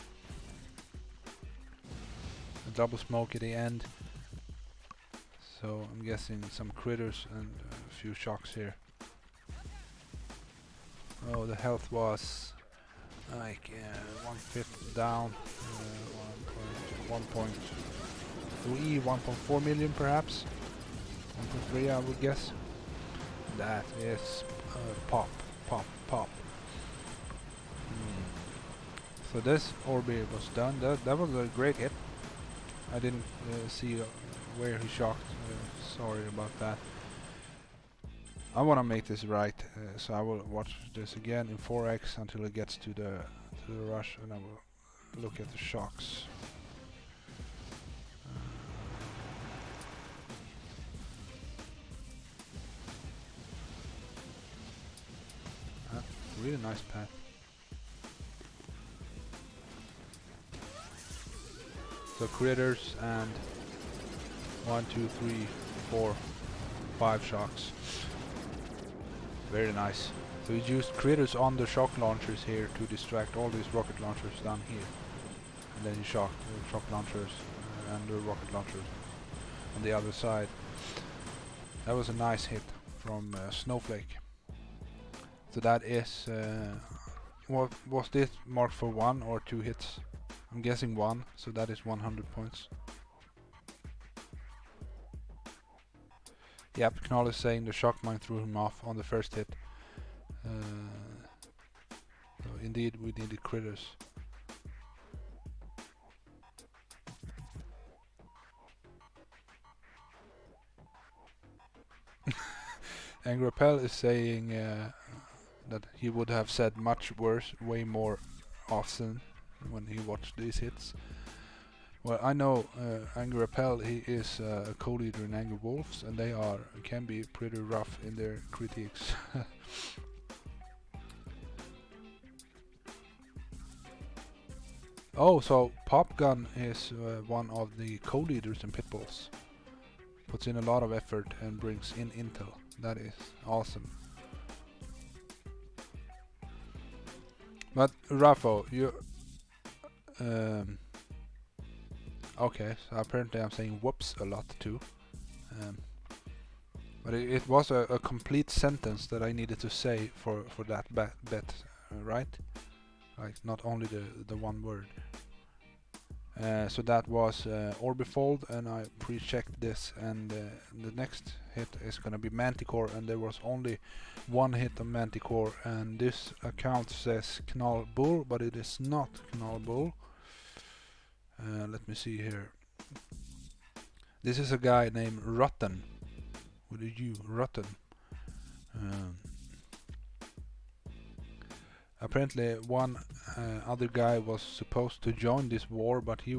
A double smoke at the end. So I'm guessing some critters and a few shocks here. Oh, the health was like 1/5 down, 1.3, 1.4 million perhaps, 1.3 I would guess. That is pop. So this Orbi was done. That was a great hit. I didn't see where he shocked. Sorry about that. I want to make this right, so I will watch this again in 4x until it gets to the rush, and I will look at the shocks. Really nice path. So critters and 1, 2, 3, 4, 5 shocks. Very nice. So we used critters on the shock launchers here to distract all these rocket launchers down here, and then you shocked the shock launchers and the rocket launchers on the other side. That was a nice hit from Snowflake. So that is what was this marked for, 1 or 2 hits? I'm guessing 1, so that is 100 points. Yep, Knoll is saying the shock mine threw him off on the first hit. So indeed, we needed critters. Angrapel is saying that he would have said much worse, way more often when he watched these hits. Well, I know Angry Rappel, he is a co-leader in Angry Wolves, and they can be pretty rough in their critiques. Oh, so Popgun is one of the co-leaders in Pitbulls. Puts in a lot of effort and brings in intel. That is awesome. But Raffo, you okay, so apparently I'm saying whoops a lot too. But it was a complete sentence that I needed to say for that bet, right? Like not only the one word. So that was Orbifold, and I pre-checked this, and the next hit is gonna be Manticore, and there was only one hit on Manticore, and this account says Knall Bull, but it is not Knall Bull. Let me see here. This is a guy named Rotten, with a U, Rotten. Apparently one other guy was supposed to join this war, but he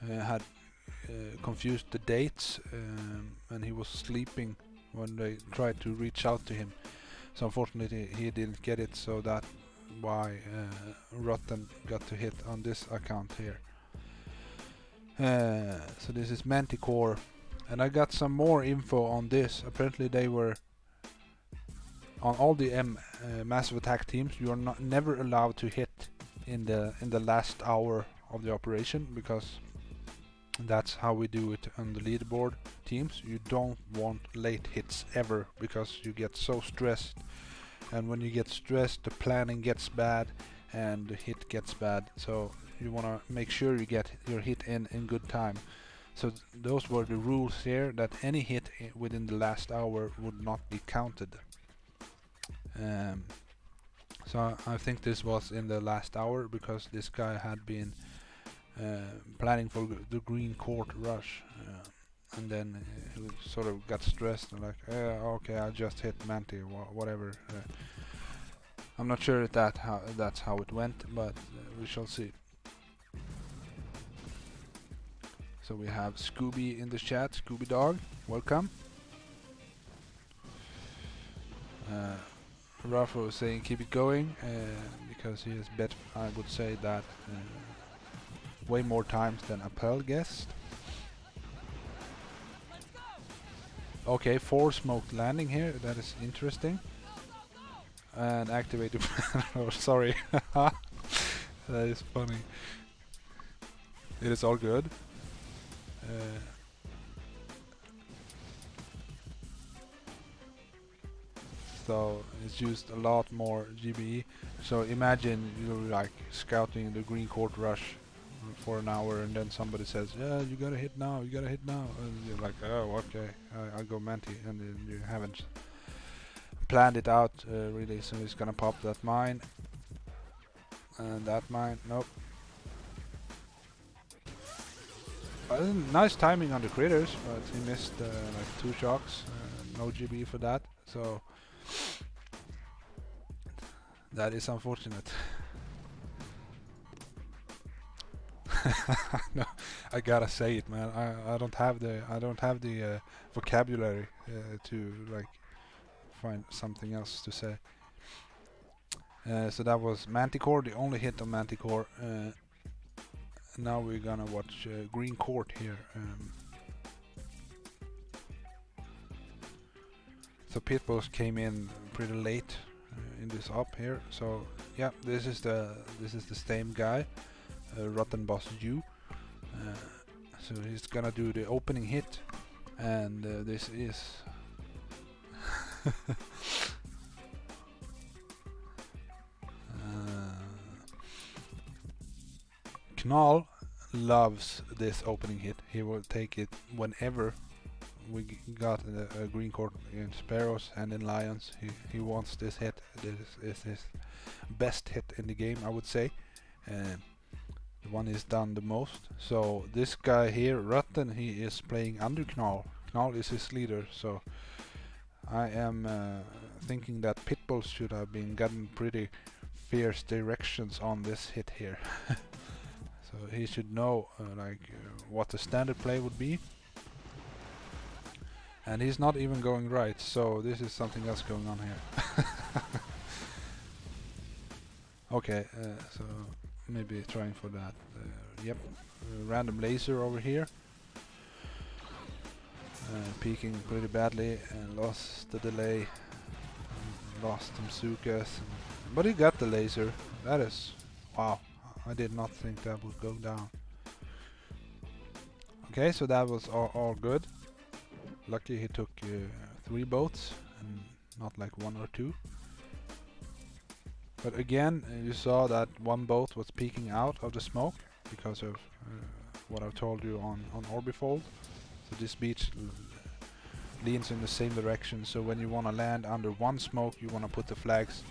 had confused the dates, and he was sleeping when they tried to reach out to him. So unfortunately he didn't get it, so that's why Rotten got to hit on this account here. So this is Manticore, and I got some more info on this. Apparently they were on all the massive attack teams. You are never allowed to hit in the last hour of the operation, because that's how we do it on the leaderboard teams. You don't want late hits ever, because you get so stressed, and when you get stressed the planning gets bad and the hit gets bad. So you want to make sure you get your hit in good time. So those were the rules here, that any hit within the last hour would not be counted. So I think this was in the last hour, because this guy had been planning for the green court rush, and then he sort of got stressed and like, okay, I just hit Manti, whatever. I'm not sure if that's how it went, but we shall see. So we have Scooby in the chat, Scooby Dog, welcome. Rafa is saying keep it going, because he has bet, I would say, that way more times than Appel guessed. Okay, 4 smoked landing here, that is interesting. And activated. Oh, sorry. That is funny. It is all good. So it's used a lot more GBE. So imagine you're like scouting the green court rush for an hour, and then somebody says, yeah, you gotta hit now, you gotta hit now, and you're like, oh, okay, I'll go Manti, and then you haven't planned it out really. So he's gonna pop that mine, and that mine, nope. Nice timing on the critters, but he missed like 2 shocks, no GB for that, so that is unfortunate. No, I gotta say it, man. I don't have the vocabulary to like find something else to say. So that was Manticore, the only hit on Manticore. Now we're gonna watch Green Court here. So Pitbulls came in pretty late in this up here. So yeah, this is the same guy, Rotten Boss U. So he's gonna do the opening hit, and this is Knall loves this opening hit. He will take it whenever we got a green court in Sparrows and in Lions. He wants this hit. This is his best hit in the game, I would say. The one he's done the most. So this guy here, Rutten, he is playing under Knall. Knall is his leader, so I am thinking that Pitbulls should have been gotten pretty fierce directions on this hit here. So he should know what the standard play would be. And he's not even going right, so this is something else going on here. Okay, so maybe trying for that. Yep, random laser over here. Peeking pretty badly and lost the delay. Lost some Zukas. But he got the laser. That is... wow, I did not think that would go down. Okay, so that was all good. Lucky he took 3 boats and not like 1 or 2. But again, you saw that one boat was peeking out of the smoke because of what I've told you on Orbifold. So this beach leans in the same direction, so when you want to land under one smoke, you want to put the flags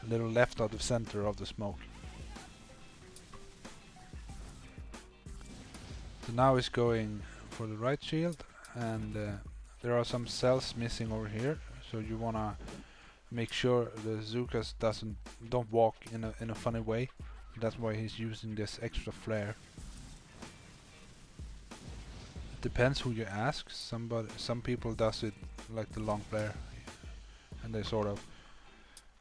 a little left of the center of the smoke. So now it's going for the right shield, and there are some cells missing over here, so you want to make sure the Zukas don't walk in a funny way. That's why he's using this extra flare. It depends who you ask. Some people does it like the long flare, and they sort of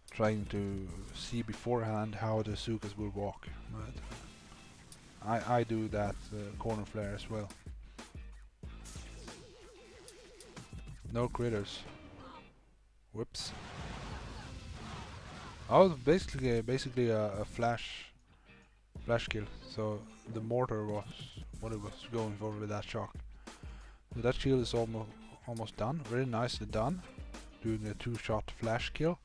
trying to see beforehand how the Zukas will walk. But I do that corner flare as well. No critters. Whoops. Oh, basically a flash kill. So the mortar was what it was going for with that shock. So that shield is almost done. Very nicely done. Doing a 2-shot flash kill.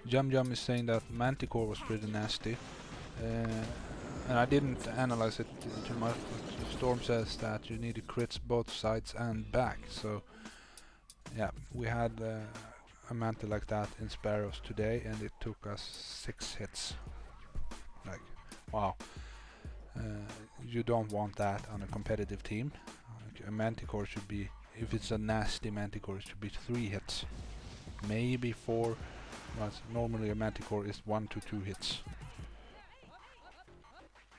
Jum is saying that Manticore was pretty nasty, and I didn't analyze it too much. Storm says that you need to crits both sides and back, so yeah, we had a Mantle like that in Sparrows today, and it took us 6 hits. Like, wow. You don't want that on a competitive team. A Manticore should be, if it's a nasty Manticore, it should be 3 hits, maybe 4. But normally a Manticore is 1 to 2 hits.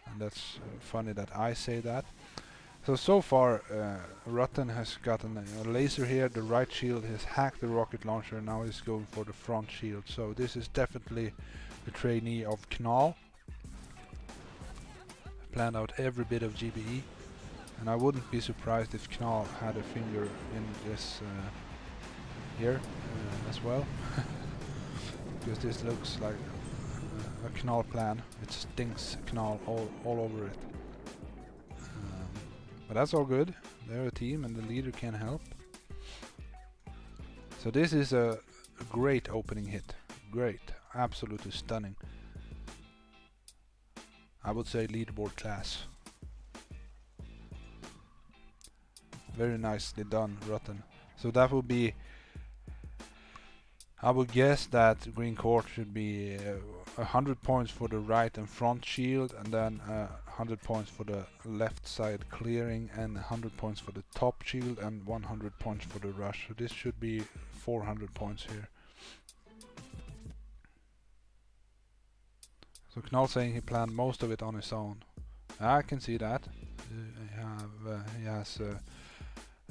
And that's funny that I say that. So far Rutten has gotten a laser here, the right shield has hacked the rocket launcher, and now he's going for the front shield. So this is definitely the trainee of Knall. Planned out every bit of GBE, and I wouldn't be surprised if Knall had a finger in this here as well. Because this looks like a Knall plan. It stinks Knall all over it. But that's all good. They're a team and the leader can help. So this is a great opening hit. Great. Absolutely stunning. I would say leaderboard class. Very nicely done, Rutten. So that would be... I would guess that Green Court should be 100 points for the right and front shield, and then 100 points for the left side clearing, and 100 points for the top shield, and 100 points for the rush. So this should be 400 points here. So Knall saying he planned most of it on his own. I can see that. He has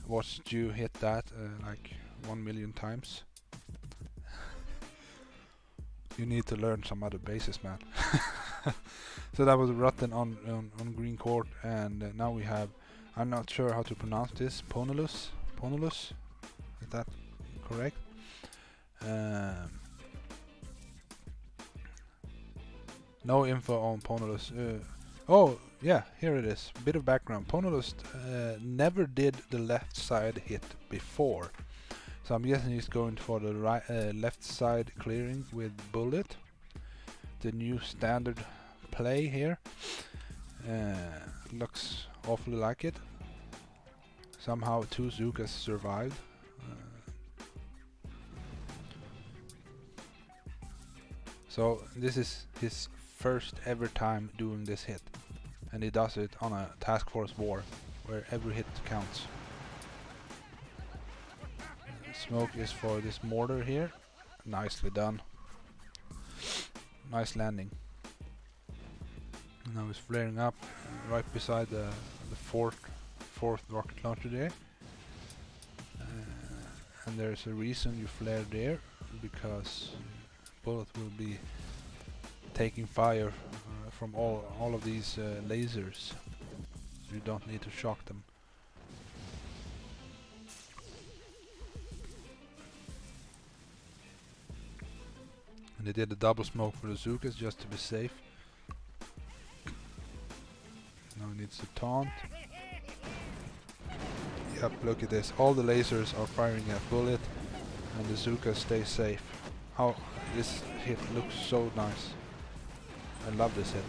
watched you hit that like 1 million times. You need to learn some other bases, man. So that was Rutten on Green Court, and now we have, I'm not sure how to pronounce this, Ponulus? Is that correct? No info on Ponulus. Oh, yeah, here it is. Bit of background. Ponulus never did the left side hit before. So I'm guessing he's going for the left side clearing with bullet. The new standard play here. Looks awfully like it. Somehow 2 Zukas survived. So this is his first ever time doing this hit, and he does it on a Task Force War, where every hit counts. Smoke is for this mortar here. Nicely done. Nice landing. Now he's flaring up right beside the fourth rocket launcher there. And there's a reason you flare there, because bullet will be taking fire from all of these lasers. You don't need to shock them. And they did a double smoke for the Zookas just to be safe. Now he needs to taunt. Yep, look at this. All the lasers are firing a bullet and the Zookas stay safe. How this hit looks so nice. I love this hit.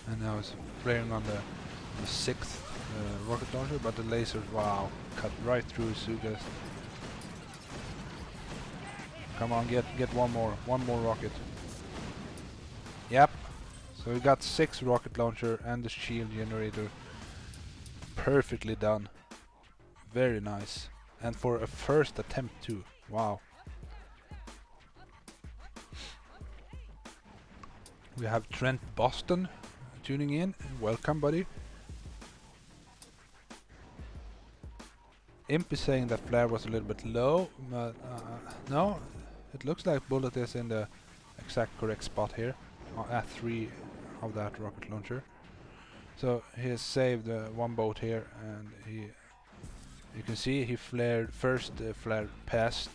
And now it's flaring on the sixth rocket launcher, but the lasers, wow, cut right through Zookas. Come on, get one more rocket. Yep. So we got 6 rocket launcher and the shield generator. Perfectly done. Very nice. And for a first attempt too. Wow. We have Trent Boston tuning in. Welcome, buddy. Imp is saying that flare was a little bit low, but no, it looks like bullet is in the exact correct spot here, at 3 of that rocket launcher. So he has saved one boat here, and you can see he flared first, flared past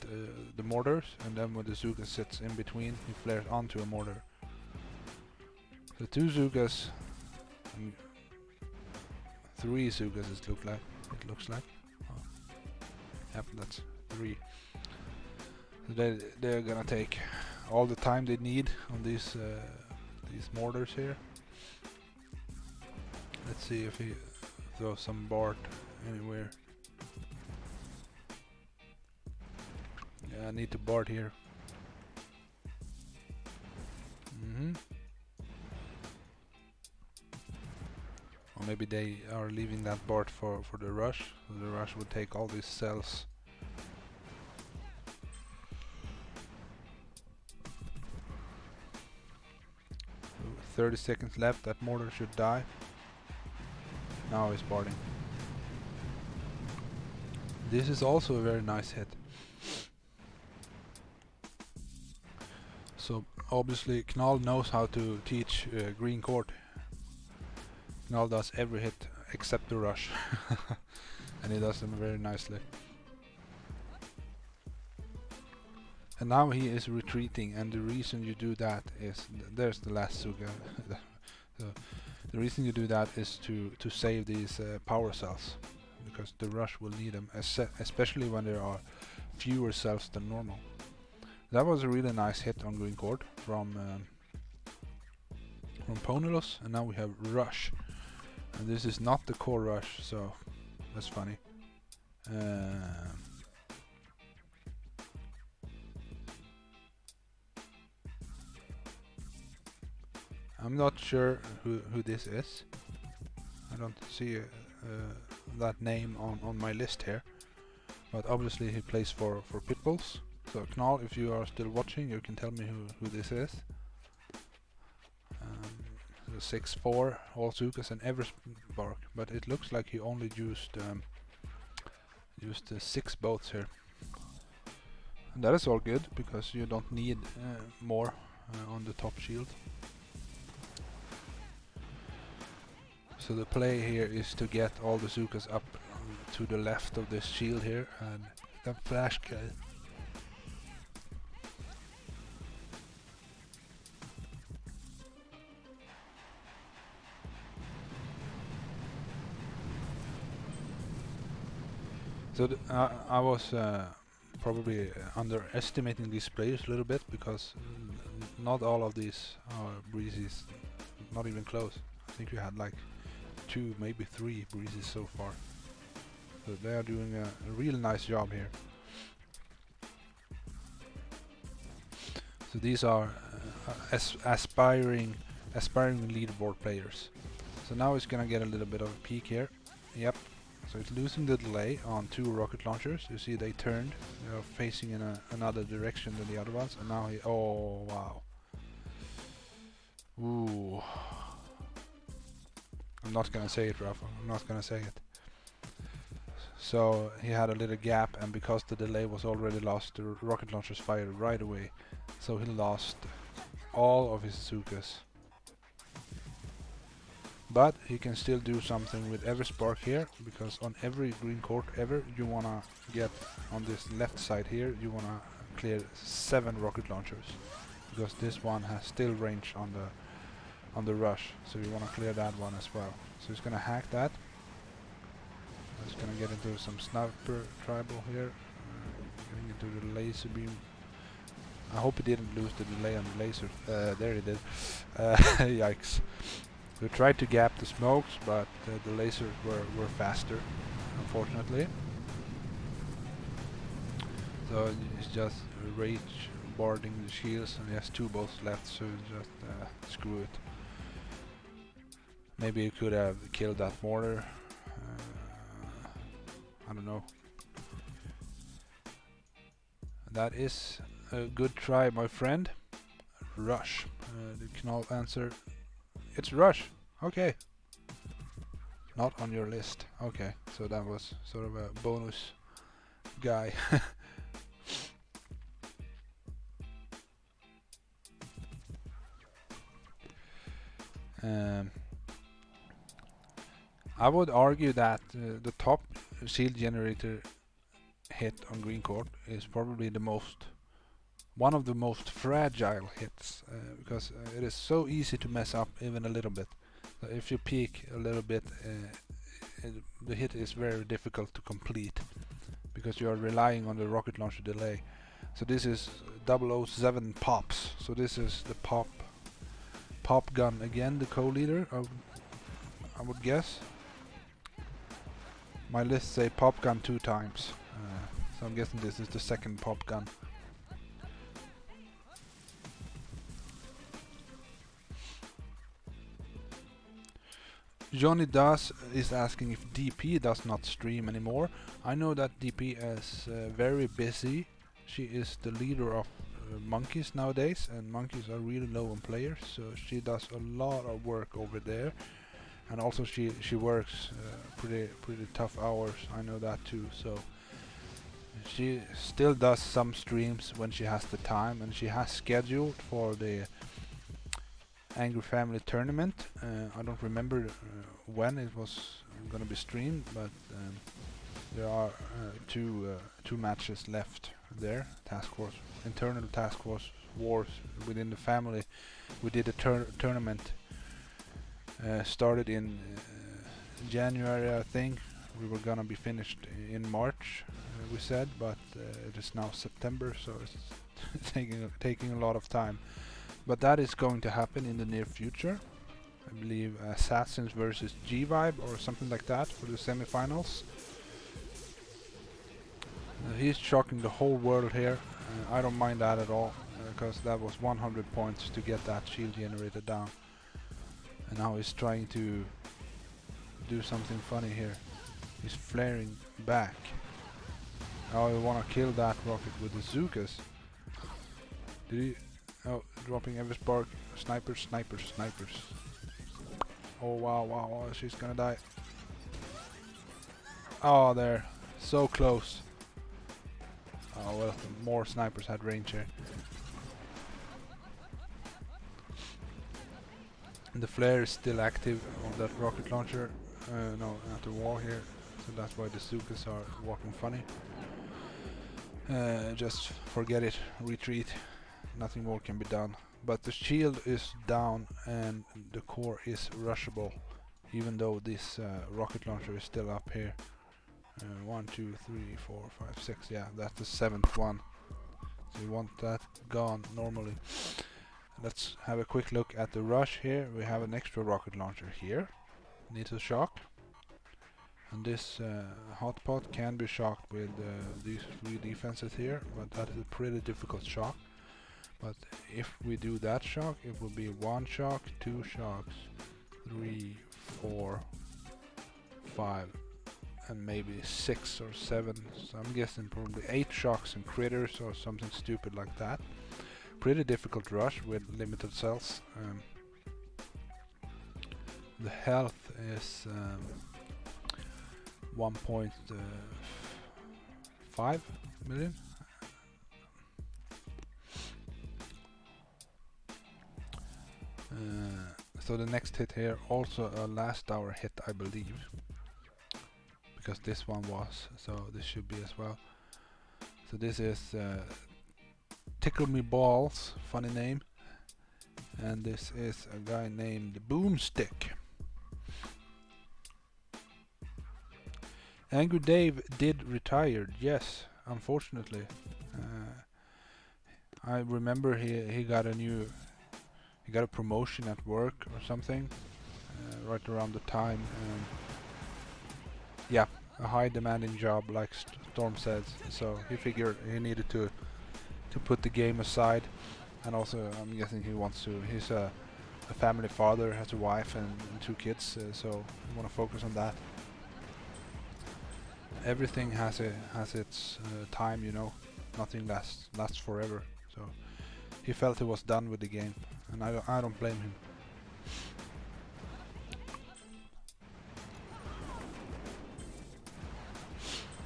the mortars, and then when the Zookas sits in between, he flares onto a mortar. So 2 Zookas, and 3 Zookas it looks like. Oh. Yep, that's 3. So they're gonna take all the time they need on these mortars here. Let's see if he throws some Bart anywhere. Yeah, I need to Bart here. Or maybe they are leaving that Bart for the rush. So the rush would take all these cells. So 30 seconds left, that mortar should die. Now he's Barting. This is also a very nice hit. So obviously Knall knows how to teach green court. Knall does every hit except the rush. And he does them very nicely. And now he is retreating, and the reason you do that is there's the last Zooka. The reason you do that is to save these power cells, because the rush will need them, especially when there are fewer cells than normal. That was a really nice hit on green court from Ponylus, and now we have rush. And this is not the core rush, so that's funny. I'm not sure who this is. I don't see that name on my list here. But obviously he plays for Pitbulls. So Knall, if you are still watching, you can tell me who this is. 6'4", all Zookas and every spark, but it looks like he only used 6 boats here. And that is all good, because you don't need more on the top shield. So the play here is to get all the Zookas up to the left of this shield here, and then flash kill. So I was probably underestimating these players a little bit, because not all of these are breezes, not even close. I think we had like 2, maybe 3 breezes so far. So they are doing a real nice job here. So these are aspiring leaderboard players. So now it's gonna get a little bit of a peak here. Yep. So it's losing the delay on 2 rocket launchers. You see they turned. They are facing in another direction than the other ones. And now he... Oh, wow. Ooh. I'm not gonna say it, Rafa. I'm not gonna say it. So he had a little gap, and because the delay was already lost, the rocket launchers fired right away. So he lost all of his bazookas. But he can still do something with every spark here, because on every green court ever, you wanna get on this left side here, you wanna clear 7 rocket launchers, because this one has still range on the rush, so you wanna clear that one as well. So he's gonna hack that. He's gonna get into some sniper tribal here, getting into the laser beam. I hope he didn't lose the delay on the laser. There he did. Yikes. We tried to gap the smokes, but the lasers were faster, unfortunately. So he's just rage boarding the shields, and he has 2 bolts left, so just screw it. Maybe he could have killed that mortar. I don't know. That is a good try, my friend. Rush. The Knall answer. It's rush. Okay. Not on your list. Okay, so that was sort of a bonus guy. I would argue that the top shield generator hit on green court is probably one of the most fragile hits, because it is so easy to mess up even a little bit. So if you peek a little bit, the hit is very difficult to complete, because you are relying on the rocket launcher delay. So this is 007 pops. So this is the pop gun again, the co-leader, I would guess. My list say pop gun 2 times, so I'm guessing this is the second pop gun. Johnny Das is asking if DP does not stream anymore. I know that DP is very busy. She is the leader of Monkeys nowadays, and Monkeys are really low on players, so she does a lot of work over there. And also she works pretty tough hours. I know that too. So she still does some streams when she has the time, and she has scheduled for the Angry Family tournament. I don't remember when it was gonna be streamed, but there are two matches left there. Task force, internal task force wars within the family. We did a tournament. Started in January, I think. We were gonna be finished in March, we said, but it is now September, so it's taking a lot of time. But that is going to happen in the near future. I believe Assassins versus G-Vibe or something like that for the semifinals. He's shocking the whole world here. I don't mind that at all, because that was 100 points to get that shield generator down. And now he's trying to do something funny here. He's flaring back. Oh, I want to kill that rocket with the Zookas. Did he? Oh, dropping every spark. Snipers. Oh, wow, she's gonna die. Oh, there. So close. Oh, well, more snipers had range here. And the flare is still active on that rocket launcher. No, at the wall here. So that's why the Zookas are walking funny. Just forget it. Retreat. Nothing more can be done. But the shield is down and the core is rushable, even though this rocket launcher is still up here. 1, 2, 3, 4, 5, 6. Yeah, that's the 7th one. So you want that gone normally. Let's have a quick look at the rush here. We have an extra rocket launcher here. Needs a shock. And this hotpot can be shocked with these 3 defenses here, but that is a pretty difficult shock. But if we do that shock, it will be 1 shock, 2 shocks, 3, 4, 5, and maybe 6 or 7. So I'm guessing probably 8 shocks and critters or something stupid like that. Pretty difficult rush with limited cells. The health is 1.5 million. So the next hit here, also a last hour hit, I believe, because this one was, so this should be as well. So this is Tickle Me Balls, funny name, and this is a guy named Boomstick. Angry Dave did retire, yes, unfortunately. I remember he got a promotion at work or something right around the time. Yeah, a high demanding job, like Storm says. So he figured he needed to put the game aside, and also I'm guessing he wants to. He's a family father, has a wife and 2 kids, so I want to focus on that. Everything has its time, you know. Nothing lasts forever. So he felt he was done with the game, and I don't blame him.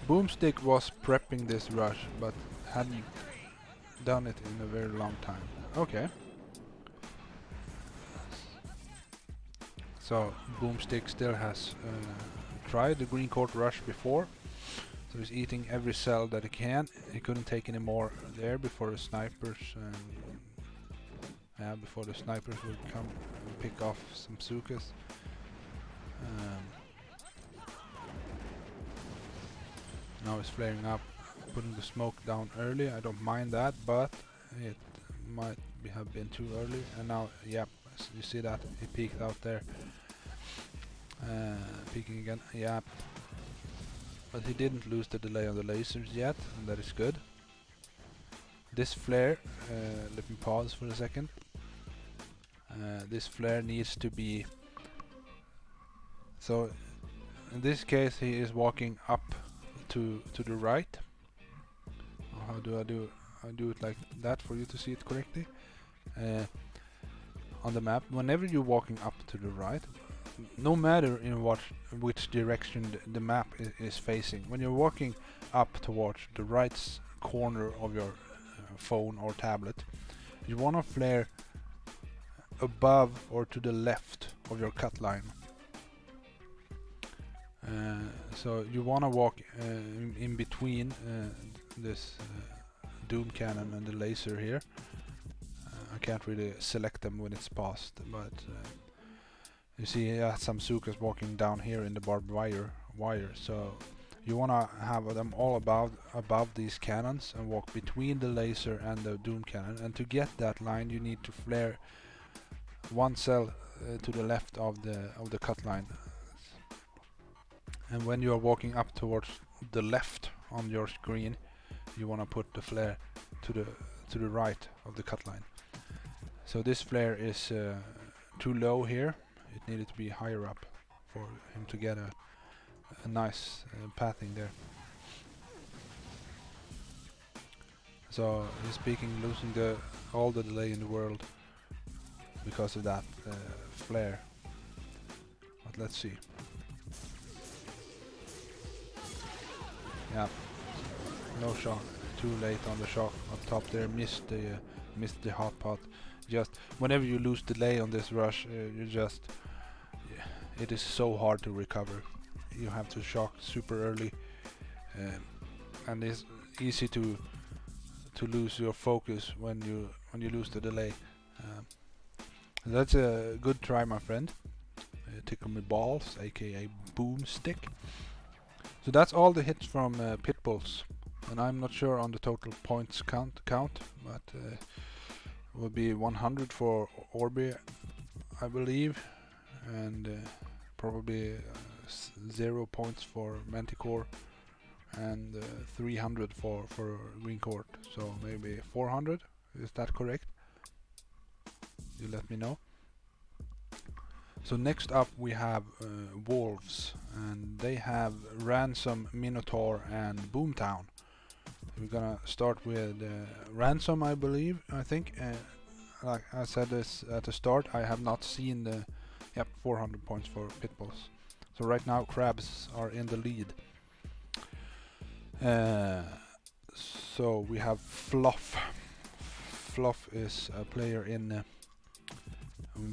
Boomstick was prepping this rush, but hadn't done it in a very long time. Okay. So Boomstick still has tried the green court rush before, so he's eating every cell that he can. He couldn't take any more there before the snipers would come and pick off some Sukas. Now he's flaring up, putting the smoke down early. I don't mind that, but it might have been too early. And now, yep, you see that he peeked out there. Peeking again, yep. But he didn't lose the delay on the lasers yet, and that is good. This flare, let me pause for a second. This flare needs to be, so in this case he is walking up to the right. How do I do? I do it like that for you to see it correctly. On the map, whenever you're walking up to the right, no matter in which direction the map is facing, when you're walking up towards the right corner of your phone or tablet, you want to flare above or to the left of your cut line. So you want to walk in between this Doom Cannon and the laser here. I can't really select them when it's passed, but you see some Sukas walking down here in the barbed wire. So you want to have them all above these cannons and walk between the laser and the Doom Cannon. And to get that line, you need to flare 1 cell to the left of the cut line. And when you are walking up towards the left on your screen, you want to put the flare to the right of the cut line. So this flare is too low here. It needed to be higher up for him to get a nice pathing there. So he's losing all the delay in the world because of that flare. But let's see. Yeah, no shock. Too late on the shock up top there. Missed the hot pot. Just whenever you lose delay on this rush, it is so hard to recover. You have to shock super early, and it's easy to lose your focus when you lose the delay. That's a good try, my friend. Tickle Me Balls, aka Boomstick. So that's all the hits from Pitbulls, and I'm not sure on the total points count, but it will be 100 for Orbi, I believe, and probably 0 points for Manticore, and 300 for Green Court, so maybe 400 Is that correct? You let me know. So next up we have Wolves, and they have Ransom, Minotaur, and Boomtown. We're gonna start with Ransom, I think. Like I said this at the start, I have not seen the... Yep, 400 points for Pitbulls. So right now Crabs are in the lead. So we have Fluff. Fluff is a player in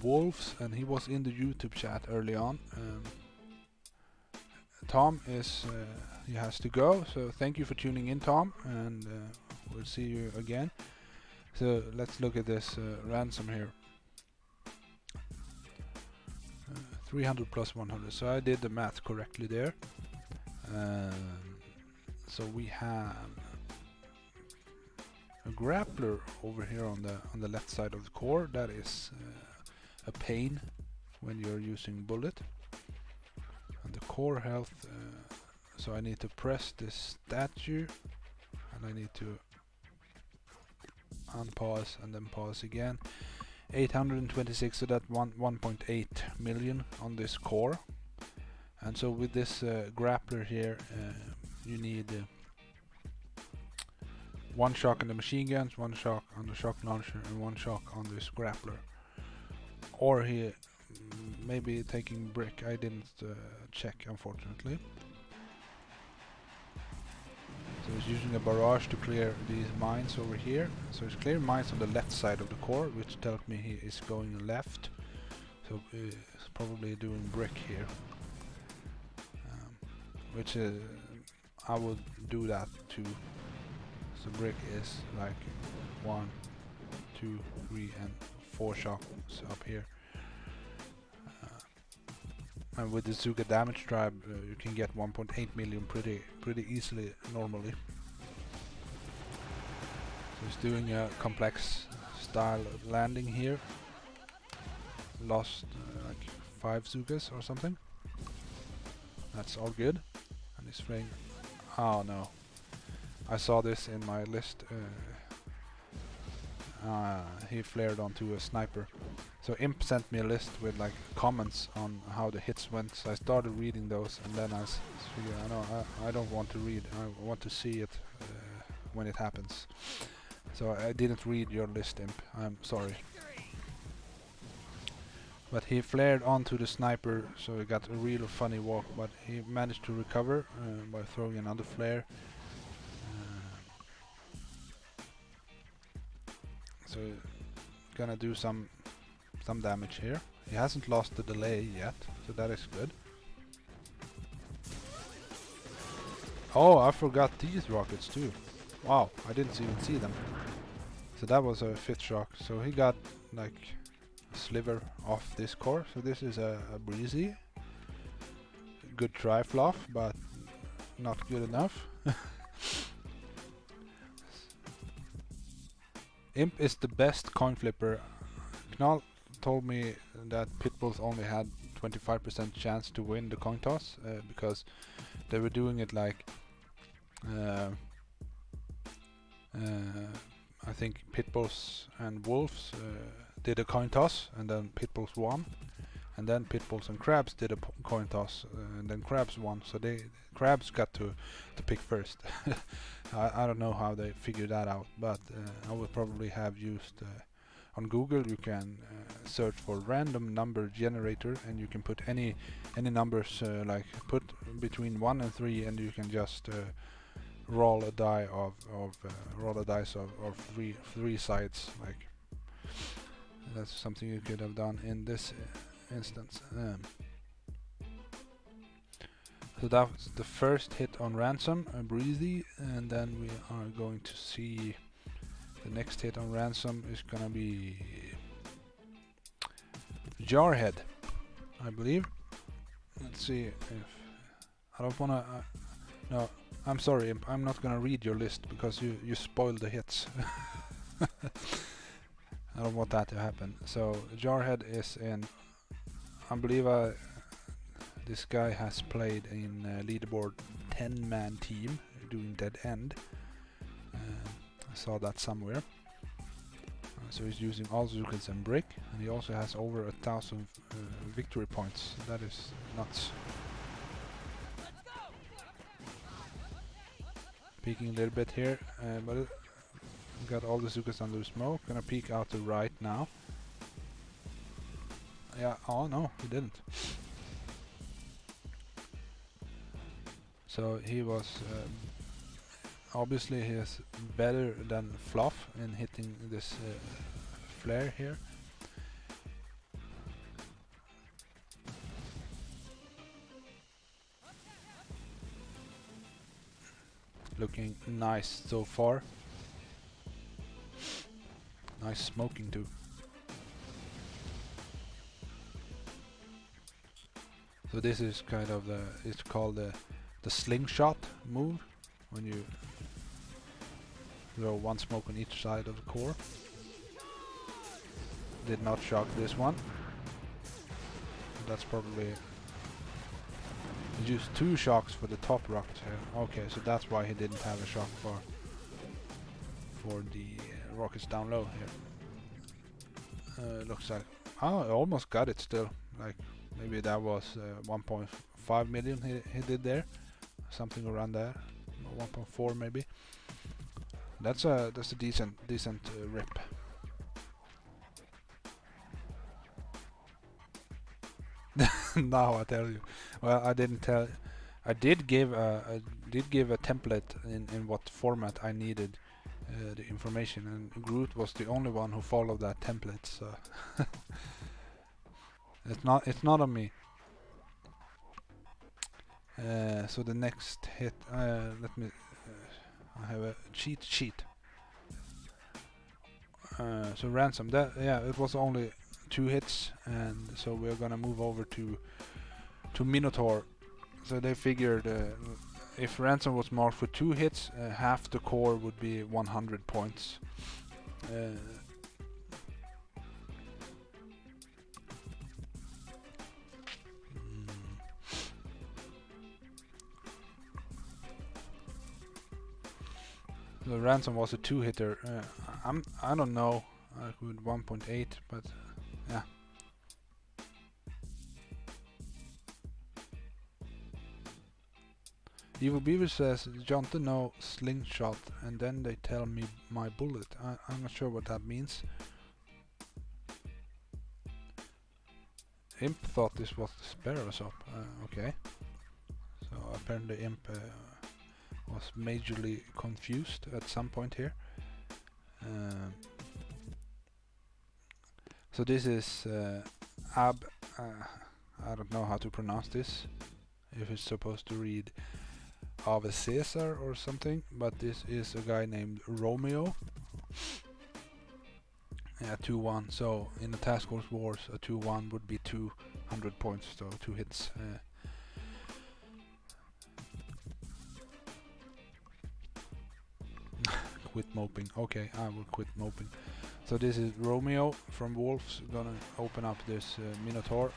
Wolves, and he was in the YouTube chat early on. Tom is he has to go, so thank you for tuning in, Tom, and we'll see you again. So let's look at this ransom here. 300 plus 100, so I did the math correctly there. So we have a grappler over here on the left side of the core. That is a pain when you're using bullet. And the core health, so I need to press this statue, and I need to unpause and then pause again. 826, so that 1.8 million on this core. And so with this grappler here, you need one shock on the machine guns, one shock on the shock launcher, and one shock on this grappler. Or here, maybe taking brick. I didn't check, unfortunately. So he's using a barrage to clear these mines over here. So he's clearing mines on the left side of the core, which tells me he is going left. So he's probably doing brick here. Which I would do that too. So brick is like 1, 2, 3, and 4 shocks up here. And with the Zuga damage tribe, you can get 1.8 million pretty easily normally. So he's doing a complex style landing here. Lost like 5 Zugas or something. That's all good. And he's playing. Oh no! I saw this in my list. He flared onto a sniper. So Imp sent me a list with like comments on how the hits went. So I started reading those, and then I figured, I don't want to read. I want to see it when it happens. So I didn't read your list, Imp. I'm sorry. But he flared onto the sniper, so he got a real funny walk. But he managed to recover by throwing another flare. So gonna do some damage here. He hasn't lost the delay yet, so that is good. Oh, I forgot these rockets too. Wow, I didn't even see them. So that was a 5th shock. So he got like a sliver off this core. So this is a breezy. Good try, Fluff, but not good enough. Imp is the best coin flipper. Knall told me that Pitbulls only had 25% chance to win the coin toss because they were doing it like I think Pitbulls and Wolves did a coin toss, and then Pitbulls won, and then Pitbulls and Crabs did a coin toss, and then Crabs won. So Crabs got to pick first. I don't know how they figured that out, but I would probably have used on Google. You can search for random number generator, and you can put any numbers, like put between 1 and 3, and you can just roll a die of three sides. Like that's something you could have done in this instance. So that was the first hit on Ransom, a breezy, and then we are going to see the next hit on Ransom is gonna be Jarhead, I believe. Let's see if I don't wanna. No, I'm sorry, Imp, I'm not gonna read your list because you spoiled the hits. I don't want that to happen. So Jarhead is in. I believe this guy has played in leaderboard 10-man team doing Dead End. I saw that somewhere. So he's using all Zukas and brick, and he also has over 1,000 victory points. That is nuts. Peeking a little bit here, but got all the Zukas under smoke. Gonna peek out to right now. Yeah, oh no, he didn't. So he was obviously he is better than Fluff in hitting this flare here. Looking nice so far. Nice smoking too. So this is kind of it's called the slingshot move, when you throw one smoke on each side of the core. Did not shock this one. That's probably... He used 2 shocks for the top rockets here. Okay, so that's why he didn't have a shock for the rockets down low here. Looks like... Oh, I almost got it still. Like, maybe that was 1.5 million he did there. Something around there. 1.4 maybe. That's a decent rip. Now I tell you. Well, I didn't tell. I did give a template in what format I needed the information, and Groot was the only one who followed that template. So it's not on me. So the next hit. Let me. I have a cheat sheet. So ransom. It was only 2 hits, and so we're gonna move over to Minotaur. So they figured if ransom was marked for 2 hits, half the core would be 100 points. The ransom was a 2-hitter. I don't know. With 1.8, but yeah. Evil Beaver says, Jonte no slingshot, and then they tell me my bullet. I'm not sure what that means. Imp thought this was the Sparrowsop. Okay. So apparently Imp was majorly confused at some point here. So this is I don't know how to pronounce this. If it's supposed to read Ave Caesar or something, but this is a guy named Romeo. Yeah, 2-1. So in the Task Force Wars, a 2-1 would be 200 points, so 2 hits. Quit moping. Okay, I will quit moping. So this is Romeo from Wolves gonna open up this Minotaur,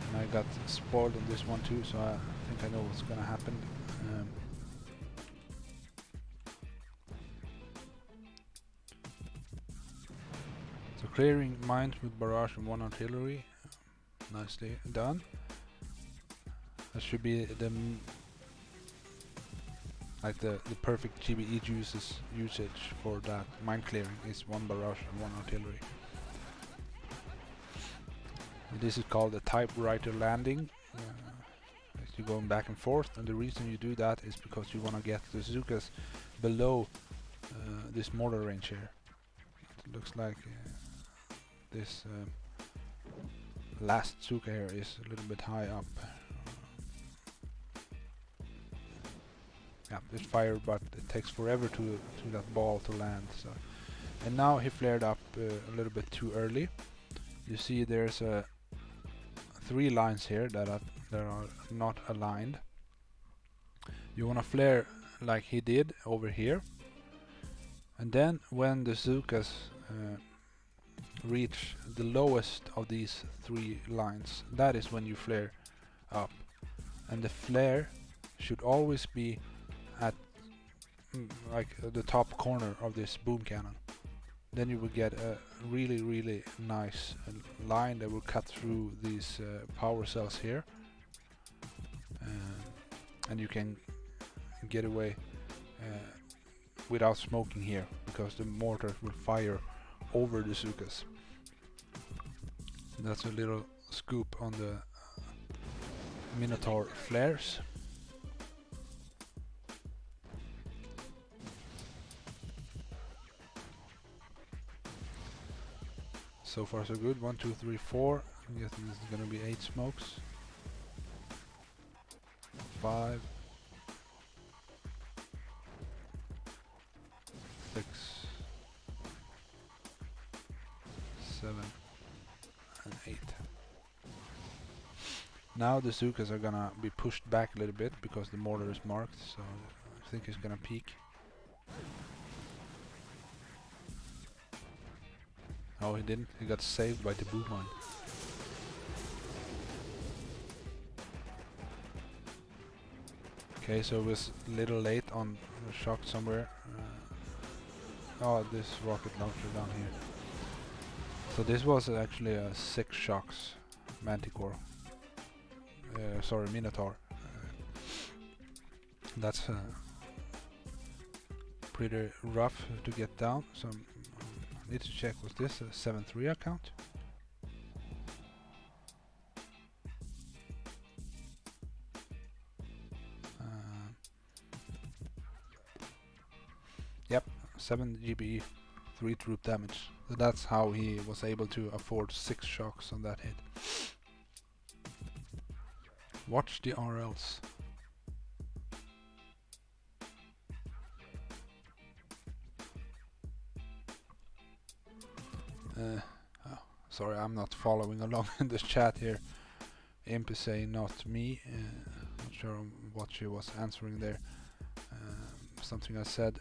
and I got spoiled on this one too, so I think I know what's gonna happen. So clearing mines with barrage and 1 artillery, nicely done. That should be the perfect GBE usage for that mine clearing is 1 barrage and 1 artillery. This is called a typewriter landing. You're going back and forth, and the reason you do that is because you want to get the Zukas below this mortar range here. It looks like this last Zuka here is a little bit high up. Yeah, it's fire, but it takes forever to that ball to land. So, and now he flared up a little bit too early. You see, there's 3 lines here that are not aligned. You want to flare like he did over here, and then when the Zukas reach the lowest of these 3 lines, that is when you flare up, and the flare should always be at like the top corner of this boom cannon. then you will get a really nice line that will cut through these power cells here, and you can get away without smoking here, because the mortar will fire over the Zukas. That's a little scoop on the Minotaur flares. So far so good. 1, 2, 3, 4. I'm guessing this is gonna be 8 smokes. 5, 6, 7, and 8. Now the Zukas are gonna be pushed back a little bit because the mortar is marked, so I think it's gonna peak. Oh, he didn't. He got saved by the boom mine. Okay, so it was a little late on the shock somewhere. Oh, this rocket launcher down here. So this was actually a 6 shocks Manticore. Sorry, Minotaur. That's pretty rough to get down. So I need to check. Was this a 7-3 account? Yep, 7 GBE, 3 troop damage. So that's how he was able to afford 6 shocks on that hit. Watch the RLs. Oh, sorry, I'm not following along in this chat here. Imp is saying not me. Not sure what she was answering there. Something I said.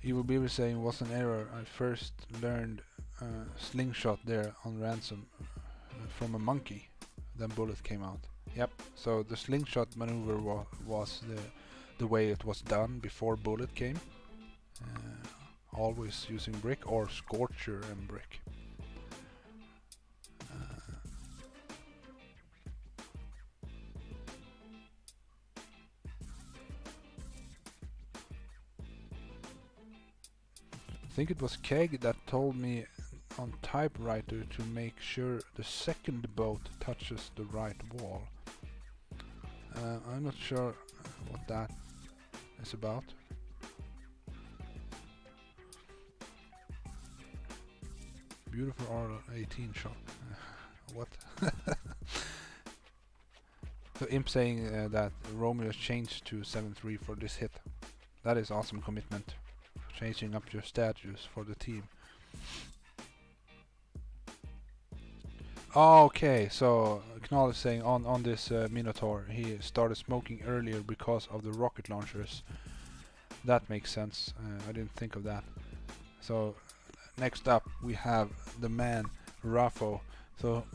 Evil Beaver saying was an error. I first learned slingshot there on ransom from a monkey. Then bullet came out. Yep. So the slingshot maneuver was the way it was done before bullet came. Always using brick or scorcher and brick. I think it was Keg that told me on typewriter to make sure the second boat touches the right wall. I'm not sure what that is about. Beautiful R18 shot. What? So Imp saying that Romeo changed to 7-3 for this hit. That is awesome commitment. Changing up your status for the team. Okay, so Knall is saying on this Minotaur he started smoking earlier because of the rocket launchers. That makes sense. I didn't think of that. So next up we have the man Raffo. So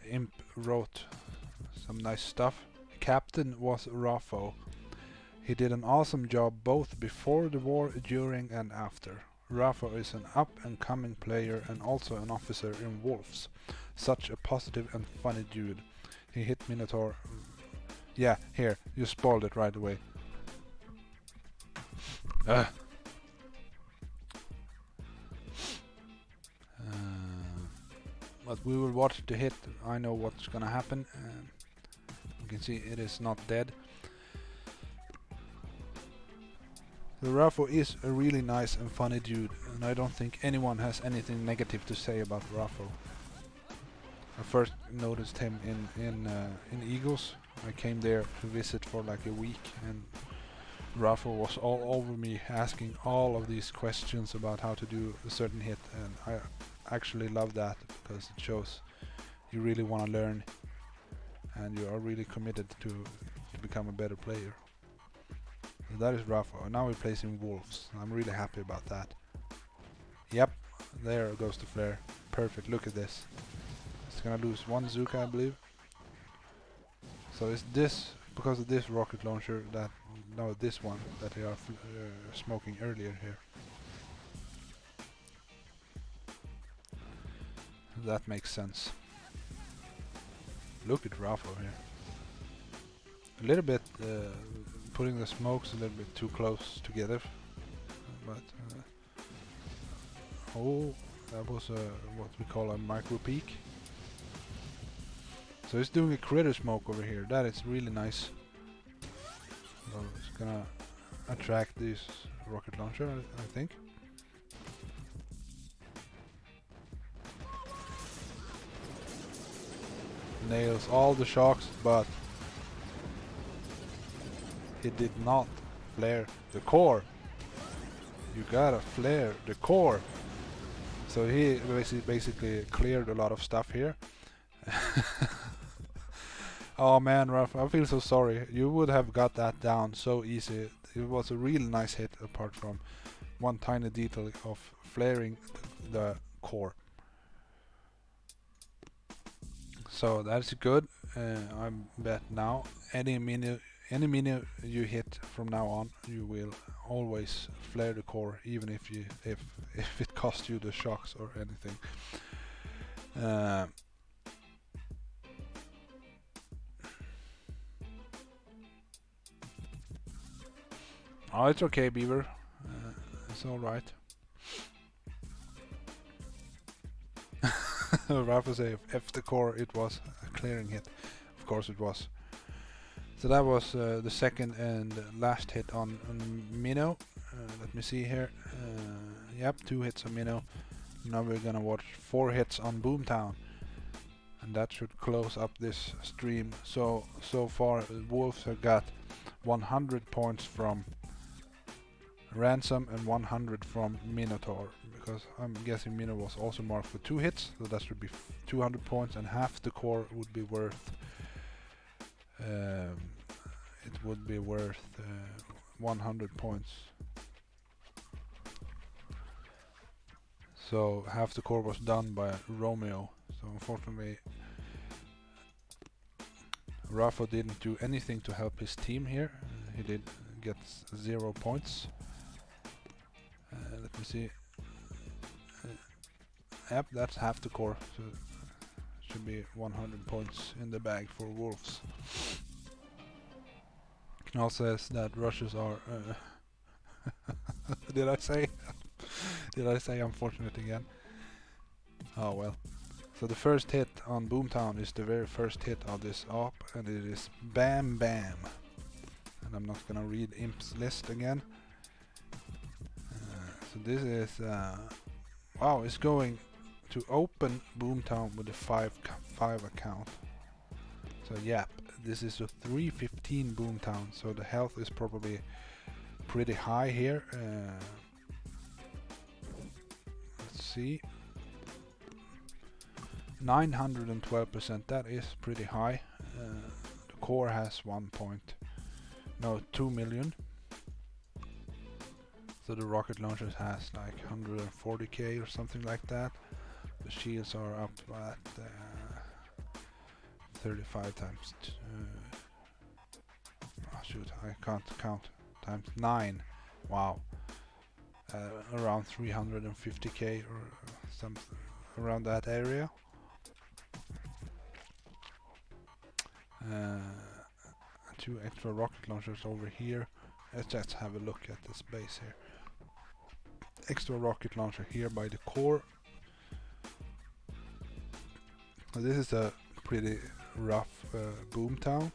Imp wrote some nice stuff. Captain was Raffo. He did an awesome job both before the war, during and after. Raffo is an up-and-coming player and also an officer in Wolves. Such a positive and funny dude. He hit Minotaur. Yeah, here, you spoiled it right away. But we will watch the hit. I know what's gonna happen. You can see it is not dead. The Raffo is a really nice and funny dude, and I don't think anyone has anything negative to say about Raffo. I first noticed him in Eagles. I came there to visit for like a week, and Raffo was all over me asking all of these questions about how to do a certain hit, and I actually love that because it shows you really want to learn and you are really committed to become a better player. So that is Raffo. Now we're placing Wolves. I'm really happy about that. Yep, there goes the flare. Perfect, look at this. It's gonna lose 1 Zuka, I believe. So it's this, because of this rocket launcher that, no, this one that they are smoking earlier here. that makes sense. Look at Rafa here. A little bit putting the smokes a little bit too close together, but oh, that was what we call a micro peak. So he's doing a critter smoke over here. That is really nice. So it's gonna attract this rocket launcher, I think. Nails all the shocks, but he did not flare the core. You gotta flare the core. So he basically cleared a lot of stuff here. Oh man, Ralph, I feel so sorry. You would have got that down so easy. It was a really nice hit, apart from one tiny detail of flaring the core. So that's good. I bet now any mini you hit from now on, you will always flare the core, even if it costs you the shocks or anything. Oh, it's okay, Beaver. It's all right. Rafa say F the core, it was a clearing hit. Of course it was. So that was the second and last hit on Minnow. Let me see here. Yep, 2 hits on Minnow. Now we're gonna watch 4 hits on Boomtown. And that should close up this stream. So far Wolves have got 100 points from Ransom and 100 from Minotaur, because I'm guessing Minnow was also marked for 2 hits, so that should be 200 points, and half the core would be worth it would be worth 100 points. So half the core was done by Romeo. So unfortunately Rafa didn't do anything to help his team here. He did get 0 points. Let me see. Yep, that's half the core, so should be 100 points in the bag for Wolves. Knall says that rushes are did I say unfortunate again? Oh well. So the first hit on Boomtown is the very first hit of this op, and it is Bam Bam. And I'm not gonna read Imp's list again. So this is wow, it's going to open Boomtown with a 5 account. So yeah, this is a 315 Boomtown, so the health is probably pretty high here. Let's see, 912%, that is pretty high. The core has 2 million. So the rocket launchers has like 140k or something like that. The shields are up at 35 times. Oh shoot, I can't count. Times 9. Wow. Around 350k or something around that area. 2 extra rocket launchers over here. Let's just have a look at this base here. Extra rocket launcher here by the core. So this is a pretty rough Boomtown.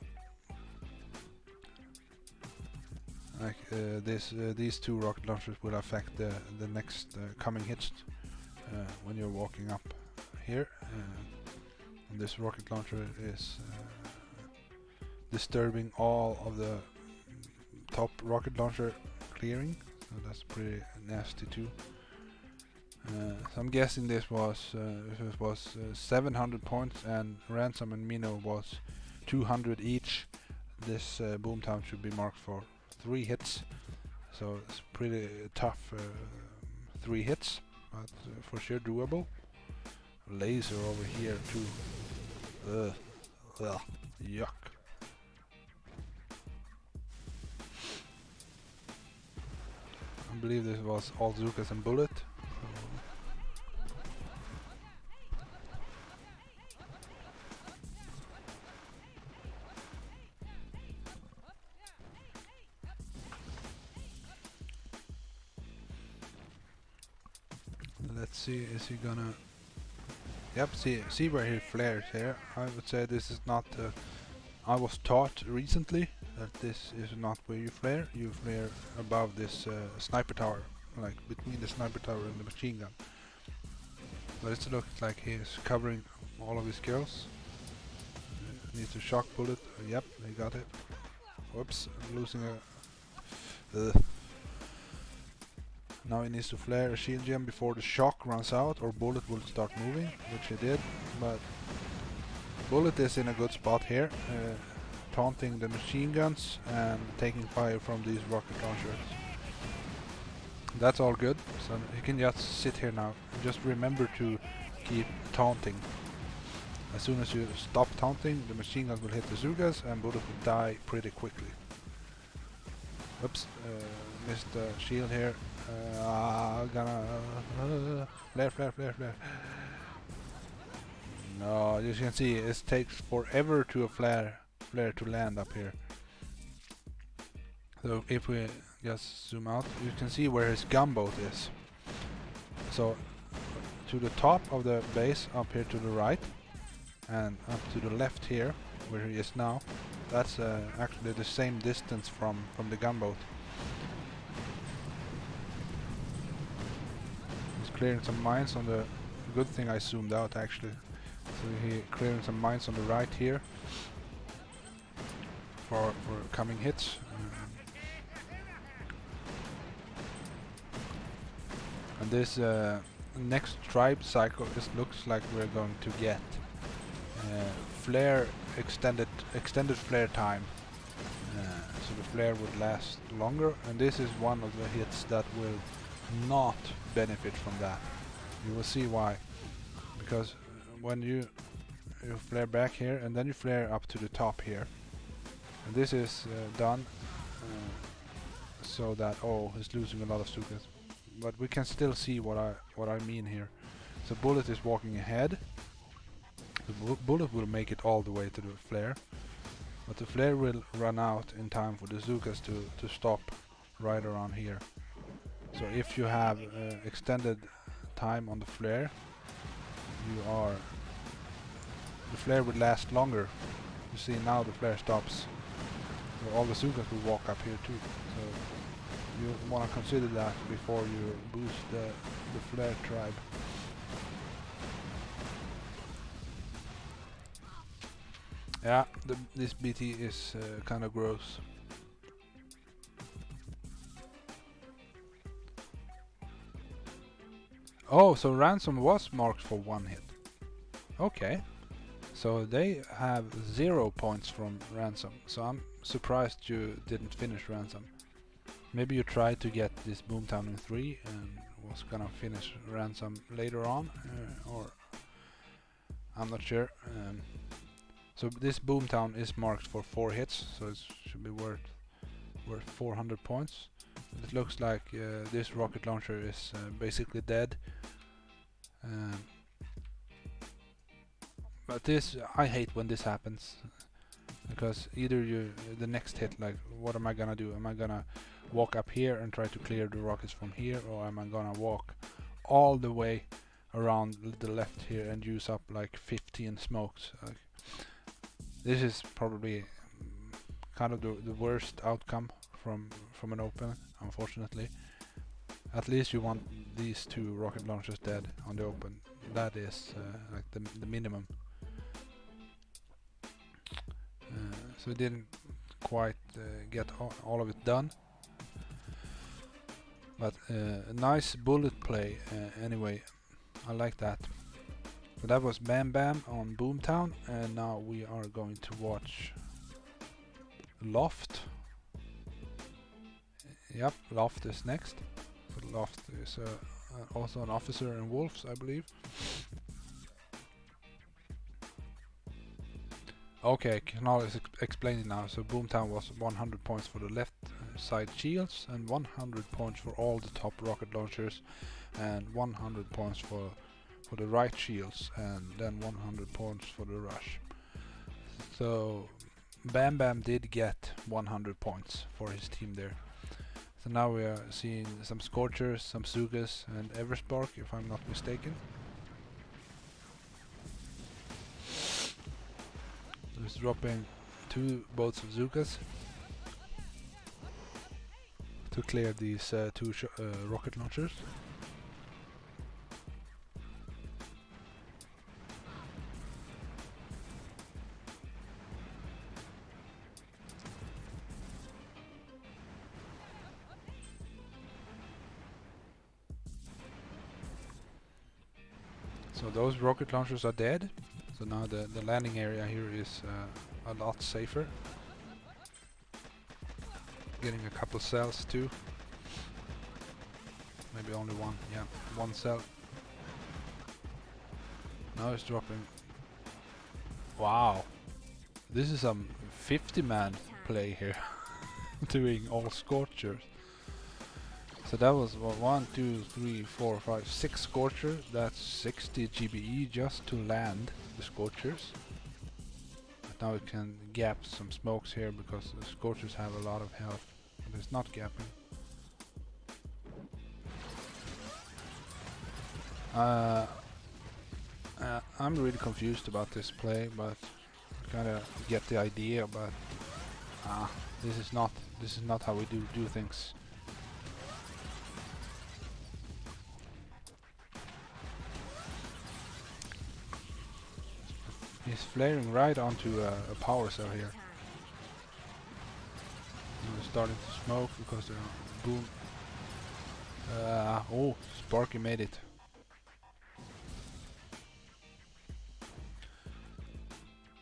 Like these 2 rocket launchers will affect the next coming hits when you're walking up here. And this rocket launcher is disturbing all of the top rocket launcher clearing. So that's pretty nasty too. So I'm guessing this was 700 points, and Ransom and Minnow was 200 each. This Boomtown should be marked for 3 hits. So it's pretty tough 3 hits, but for sure doable. Laser over here too. Yuck. I believe this was all Zukas and Bullet. Let's see, is he gonna... Yep, see where he flares here. I would say this is not... I was taught recently that this is not where you flare. You flare above this sniper tower, like between the sniper tower and the machine gun. But it looks like he's covering all of his kills. Needs a shock bullet. Yep, he got it. Whoops, losing a... Now he needs to flare a shield gem before the shock runs out, or bullet will start moving, which he did. But bullet is in a good spot here, taunting the machine guns and taking fire from these rocket launchers. That's all good, so you can just sit here now. Just remember to keep taunting. As soon as you stop taunting, the machine gun will hit the Zugas and bullet will die pretty quickly. Oops, missed the shield here. Flare. No, as you can see, it takes forever to a flare to land up here. So if we just zoom out, you can see where his gunboat is. So to the top of the base, up here to the right, and up to the left here, where he is now, that's actually the same distance from the gunboat. He's clearing some mines on the... Good thing I zoomed out actually. So he clearing some mines on the right here for coming hits. And this next tribe cycle, this looks like we're going to get flare extended flare time. So the flare would last longer, and this is one of the hits that will not benefit from that. You will see why. Because when you flare back here and then you flare up to the top here, and this is done so that he's losing a lot of Stukas, but we can still see what I mean here. So bullet is walking ahead. The bullet will make it all the way to the flare, but the flare will run out in time for the Zukas to stop right around here. So if you have extended time on the flare, the flare would last longer. You see now the flare stops. So all the Zukas will walk up here too. So you want to consider that before you boost the flare tribe. Yeah, this BT is kind of gross. Oh, so ransom was marked for one hit. Okay. So they have 0 points from ransom. So I'm surprised you didn't finish ransom. Maybe you tried to get this Boomtown in 3 and was gonna finish ransom later on, or I'm not sure. So this Boomtown is marked for 4 hits, so it should be worth 400 points. It looks like this rocket launcher is basically dead. But this, I hate when this happens, because either the next hit, like, what am I gonna do? Am I gonna walk up here and try to clear the rockets from here, or am I gonna walk all the way around the left here and use up like 15 smokes? This is probably kind of the worst outcome from an open, unfortunately. At least you want these 2 rocket launchers dead on the open. That is like the minimum. So we didn't quite get all of it done. But a nice bullet play anyway. I like that. So that was Bam Bam on Boomtown, and now we are going to watch Loft. Yep, Loft is next. So Loft is also an officer in Wolves, I believe. Okay, can always explain it now. So Boomtown was 100 points for the left side shields, and 100 points for all the top rocket launchers, and 100 points for the right shields, and then 100 points for the rush. So Bam Bam did get 100 points for his team there. So now we are seeing some Scorchers, some Zugas, and Everspark, if I'm not mistaken. He's dropping 2 boats of Zugas to clear these 2 rocket launchers. So those rocket launchers are dead. So now the landing area here is a lot safer. Getting a couple cells too. Maybe only one, yeah, 1 cell. Now it's dropping. Wow, this is some 50-man play here, doing all Scorchers. So that was 1, 2, 3, 4, 5, 6 Scorchers. That's 60 GBE just to land the Scorchers. But now we can gap some smokes here because the Scorchers have a lot of health. But it's not gapping. I'm really confused about this play, but I kinda get the idea. But this is not how we do things. He's flaring right onto a power cell here. And they're starting to smoke because they're boom. Oh, Sparky made it.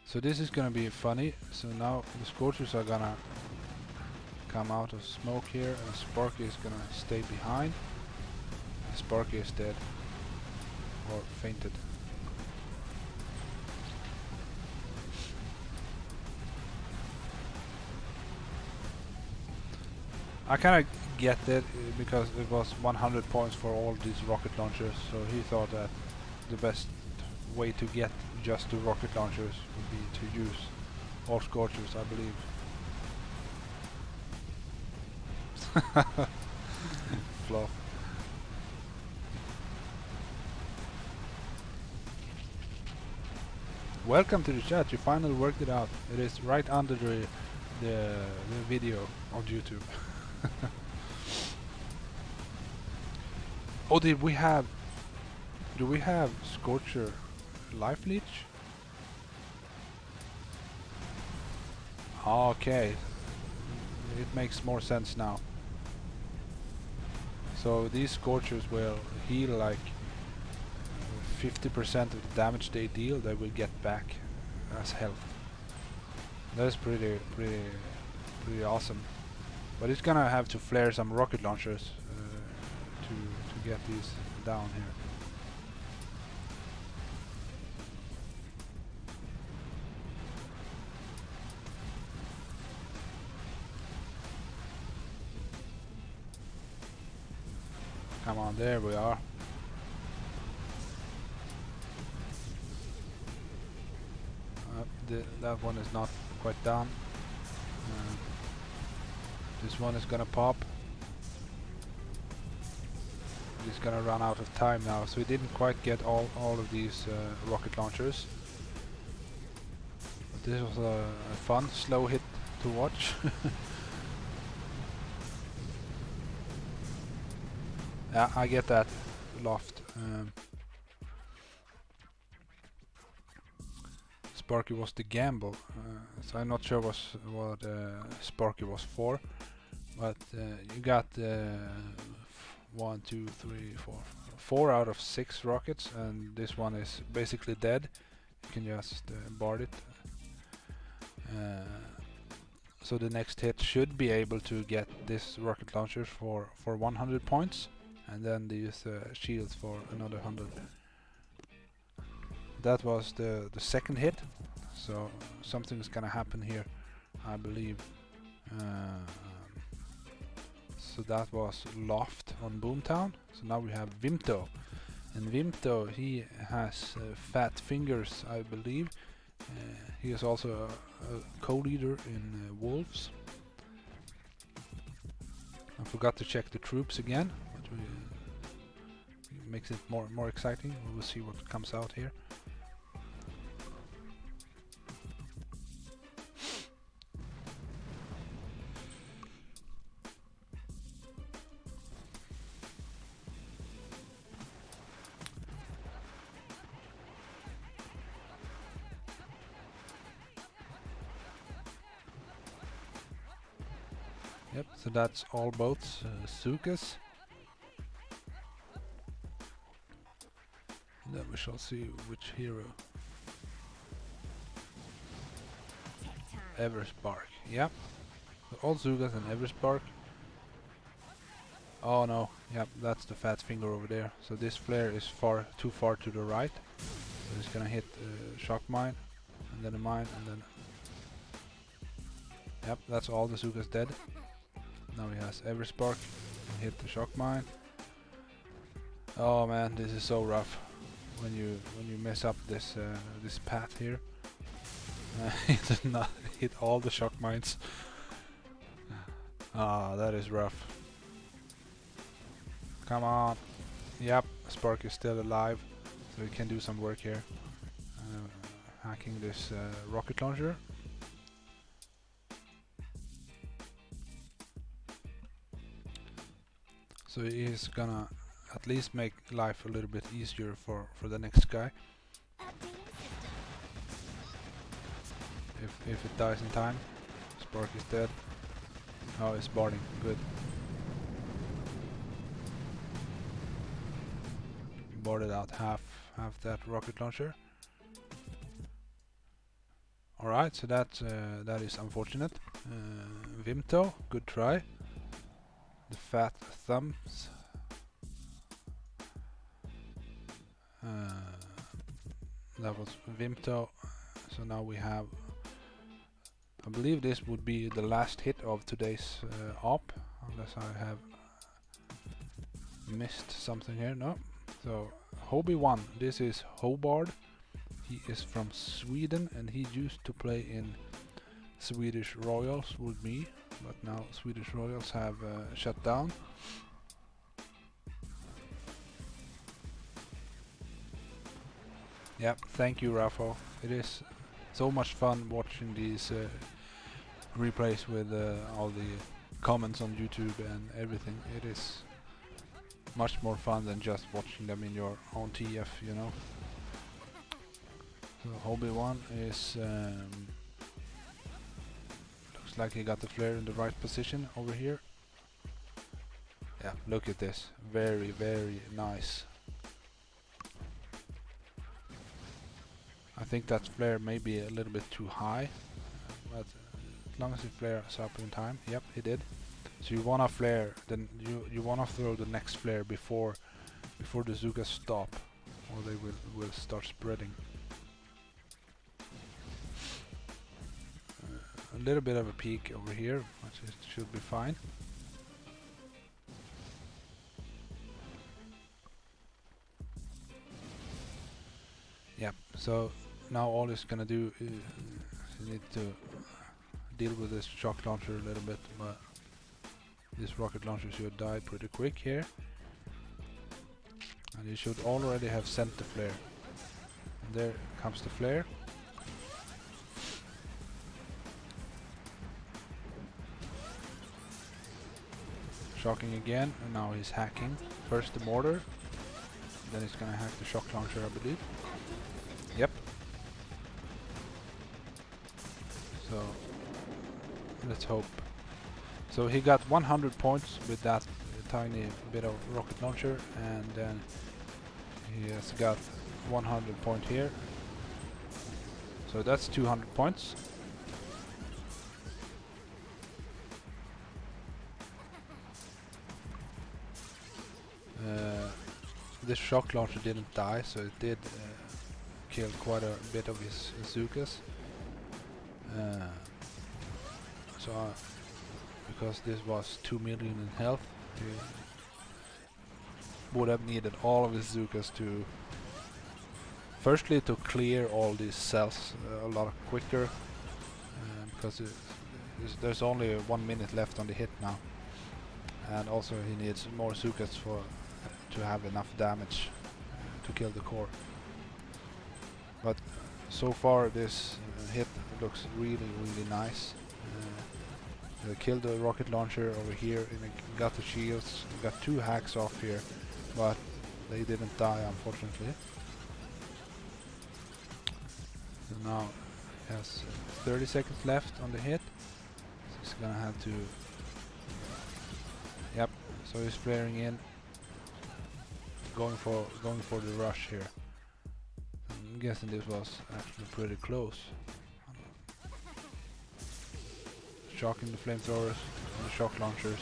So this is gonna be funny. So now the Scorchers are gonna come out of smoke here, and Sparky is gonna stay behind. Sparky is dead or fainted. I kind of get that because it was 100 points for all these rocket launchers, so he thought that the best way to get just 2 rocket launchers would be to use all Scorchers, I believe. Fluff. Welcome to the chat, you finally worked it out. It is right under the video on YouTube. Oh, do we have Scorcher life leech? Okay, it makes more sense now. So these Scorchers will heal like 50% of the damage they deal. They will get back as health. That's pretty awesome. But it's gonna have to flare some rocket launchers to get these down here. Come on, there we are. That one is not quite done. This one is gonna pop. He's gonna run out of time now, so he didn't quite get all of these rocket launchers. But this was a fun, slow hit to watch. Yeah, I get that, Loft. Sparky was the gamble, so I'm not sure what Sparky was for, but you got 1, 2, 3, 4 out of 6 rockets, and this one is basically dead. You can just board it. So the next hit should be able to get this rocket launcher for 100 points, and then these shields for another 100. That was the second hit, so something's gonna happen here, I believe. So that was Loft on Boomtown. So now we have Vimto, and Vimto, he has fat fingers, I believe. He is also a co-leader in Wolves. I forgot to check the troops again, but it makes it more exciting. We will see what comes out here. Yep, so that's all boats, Zukas. Then we shall see which hero. Everspark, yeah. So all Zugas and Everspark. Oh no, yep, that's the fat finger over there. So this flare is too far to the right. So it's gonna hit shock mine, and then a mine, and then... Yep, that's all the Zugas dead. Now he has Everspark, hit the shock mine. Oh man, this is so rough when you mess up this this path here. He did not hit all the shock mines. Ah, that is rough. Come on. Yep, Spark is still alive, so we can do some work here. Hacking this rocket launcher. So he's gonna at least make life a little bit easier for the next guy. If it dies in time. Spark is dead. Oh, it's boarding. Good. Boarded out half that rocket launcher. Alright, so that is unfortunate. Vimto, good try. The fat thumbs. That was Vimto. So now we have... I believe this would be the last hit of today's op, unless I have missed something here. No. So Hobie won. This is Hobard. He is from Sweden and he used to play in Swedish Royals with me, but now Swedish Royals have shut down. Yep, thank you, Rafa. It is so much fun watching these replays with all the comments on YouTube and everything. It is much more fun than just watching them in your own TF, you know. So Hobie 1 is looks like he got the flare in the right position over here. Yeah, look at this. Very, very nice. I think that flare may be a little bit too high, but as long as it flares up in time. Yep, it did. So you wanna flare, then you wanna throw the next flare before the Zugas stop, or they will start spreading. A little bit of a peak over here, which should be fine. Yep. So now all it's gonna do is you need to deal with this shock launcher a little bit, but this rocket launcher should die pretty quick here. And you should already have sent the flare. And there comes the flare. Shocking again, and now he's hacking. First the mortar, then he's gonna hack the shock launcher, I believe. Yep. So let's hope. So he got 100 points with that tiny bit of rocket launcher, and then he has got 100 point here. So that's 200 points. This shock launcher didn't die, so it did kill quite a bit of his Zukas. Because this was 2 million in health, he would have needed all of his Zukas to... Firstly, to clear all these cells a lot quicker, because there's only 1 minute left on the hit now. and also he needs more Zukas to have enough damage to kill the core. But so far this hit looks really nice. Killed the rocket launcher over here and got the shields, got 2 hacks off here, but they didn't die unfortunately. So now he has 30 seconds left on the hit, so he's gonna have to, yep, so he's flaring in, going for the rush here. I'm guessing this was actually pretty close. Shocking the flamethrowers and the shock launchers.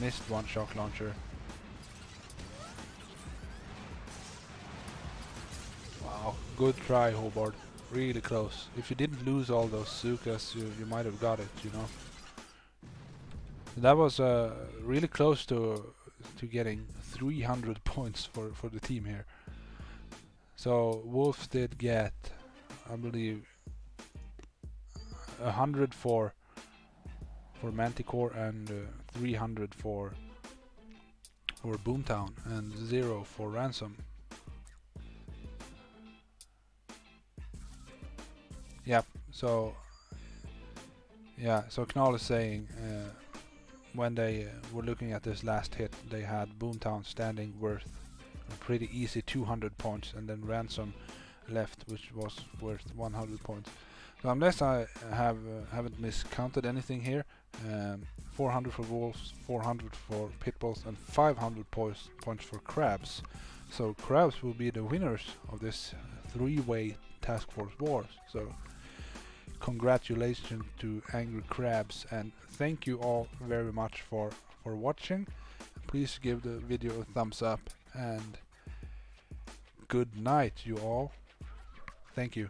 Missed one shock launcher. Wow, good try, Hobart. Really close. If you didn't lose all those Zukas, you might have got it, you know. That was really close to getting 300 points for the team here. So Wolves did get, I believe, 100 for Manticore and 300 for Boomtown and 0 for Ransom. Yep. So yeah. So Knall is saying when they were looking at this last hit, they had Boomtown standing worth a pretty easy 200 points, and then Ransom left, which was worth 100 points. So unless I haven't miscounted anything here, 400 for Wolves, 400 for Pitbulls, and 500 points for Crabs. So Crabs will be the winners of this 3-way Task Force Wars. So congratulations to Angry Crabs, and thank you all very much for watching. Please give the video a thumbs up, and good night you all. Thank you.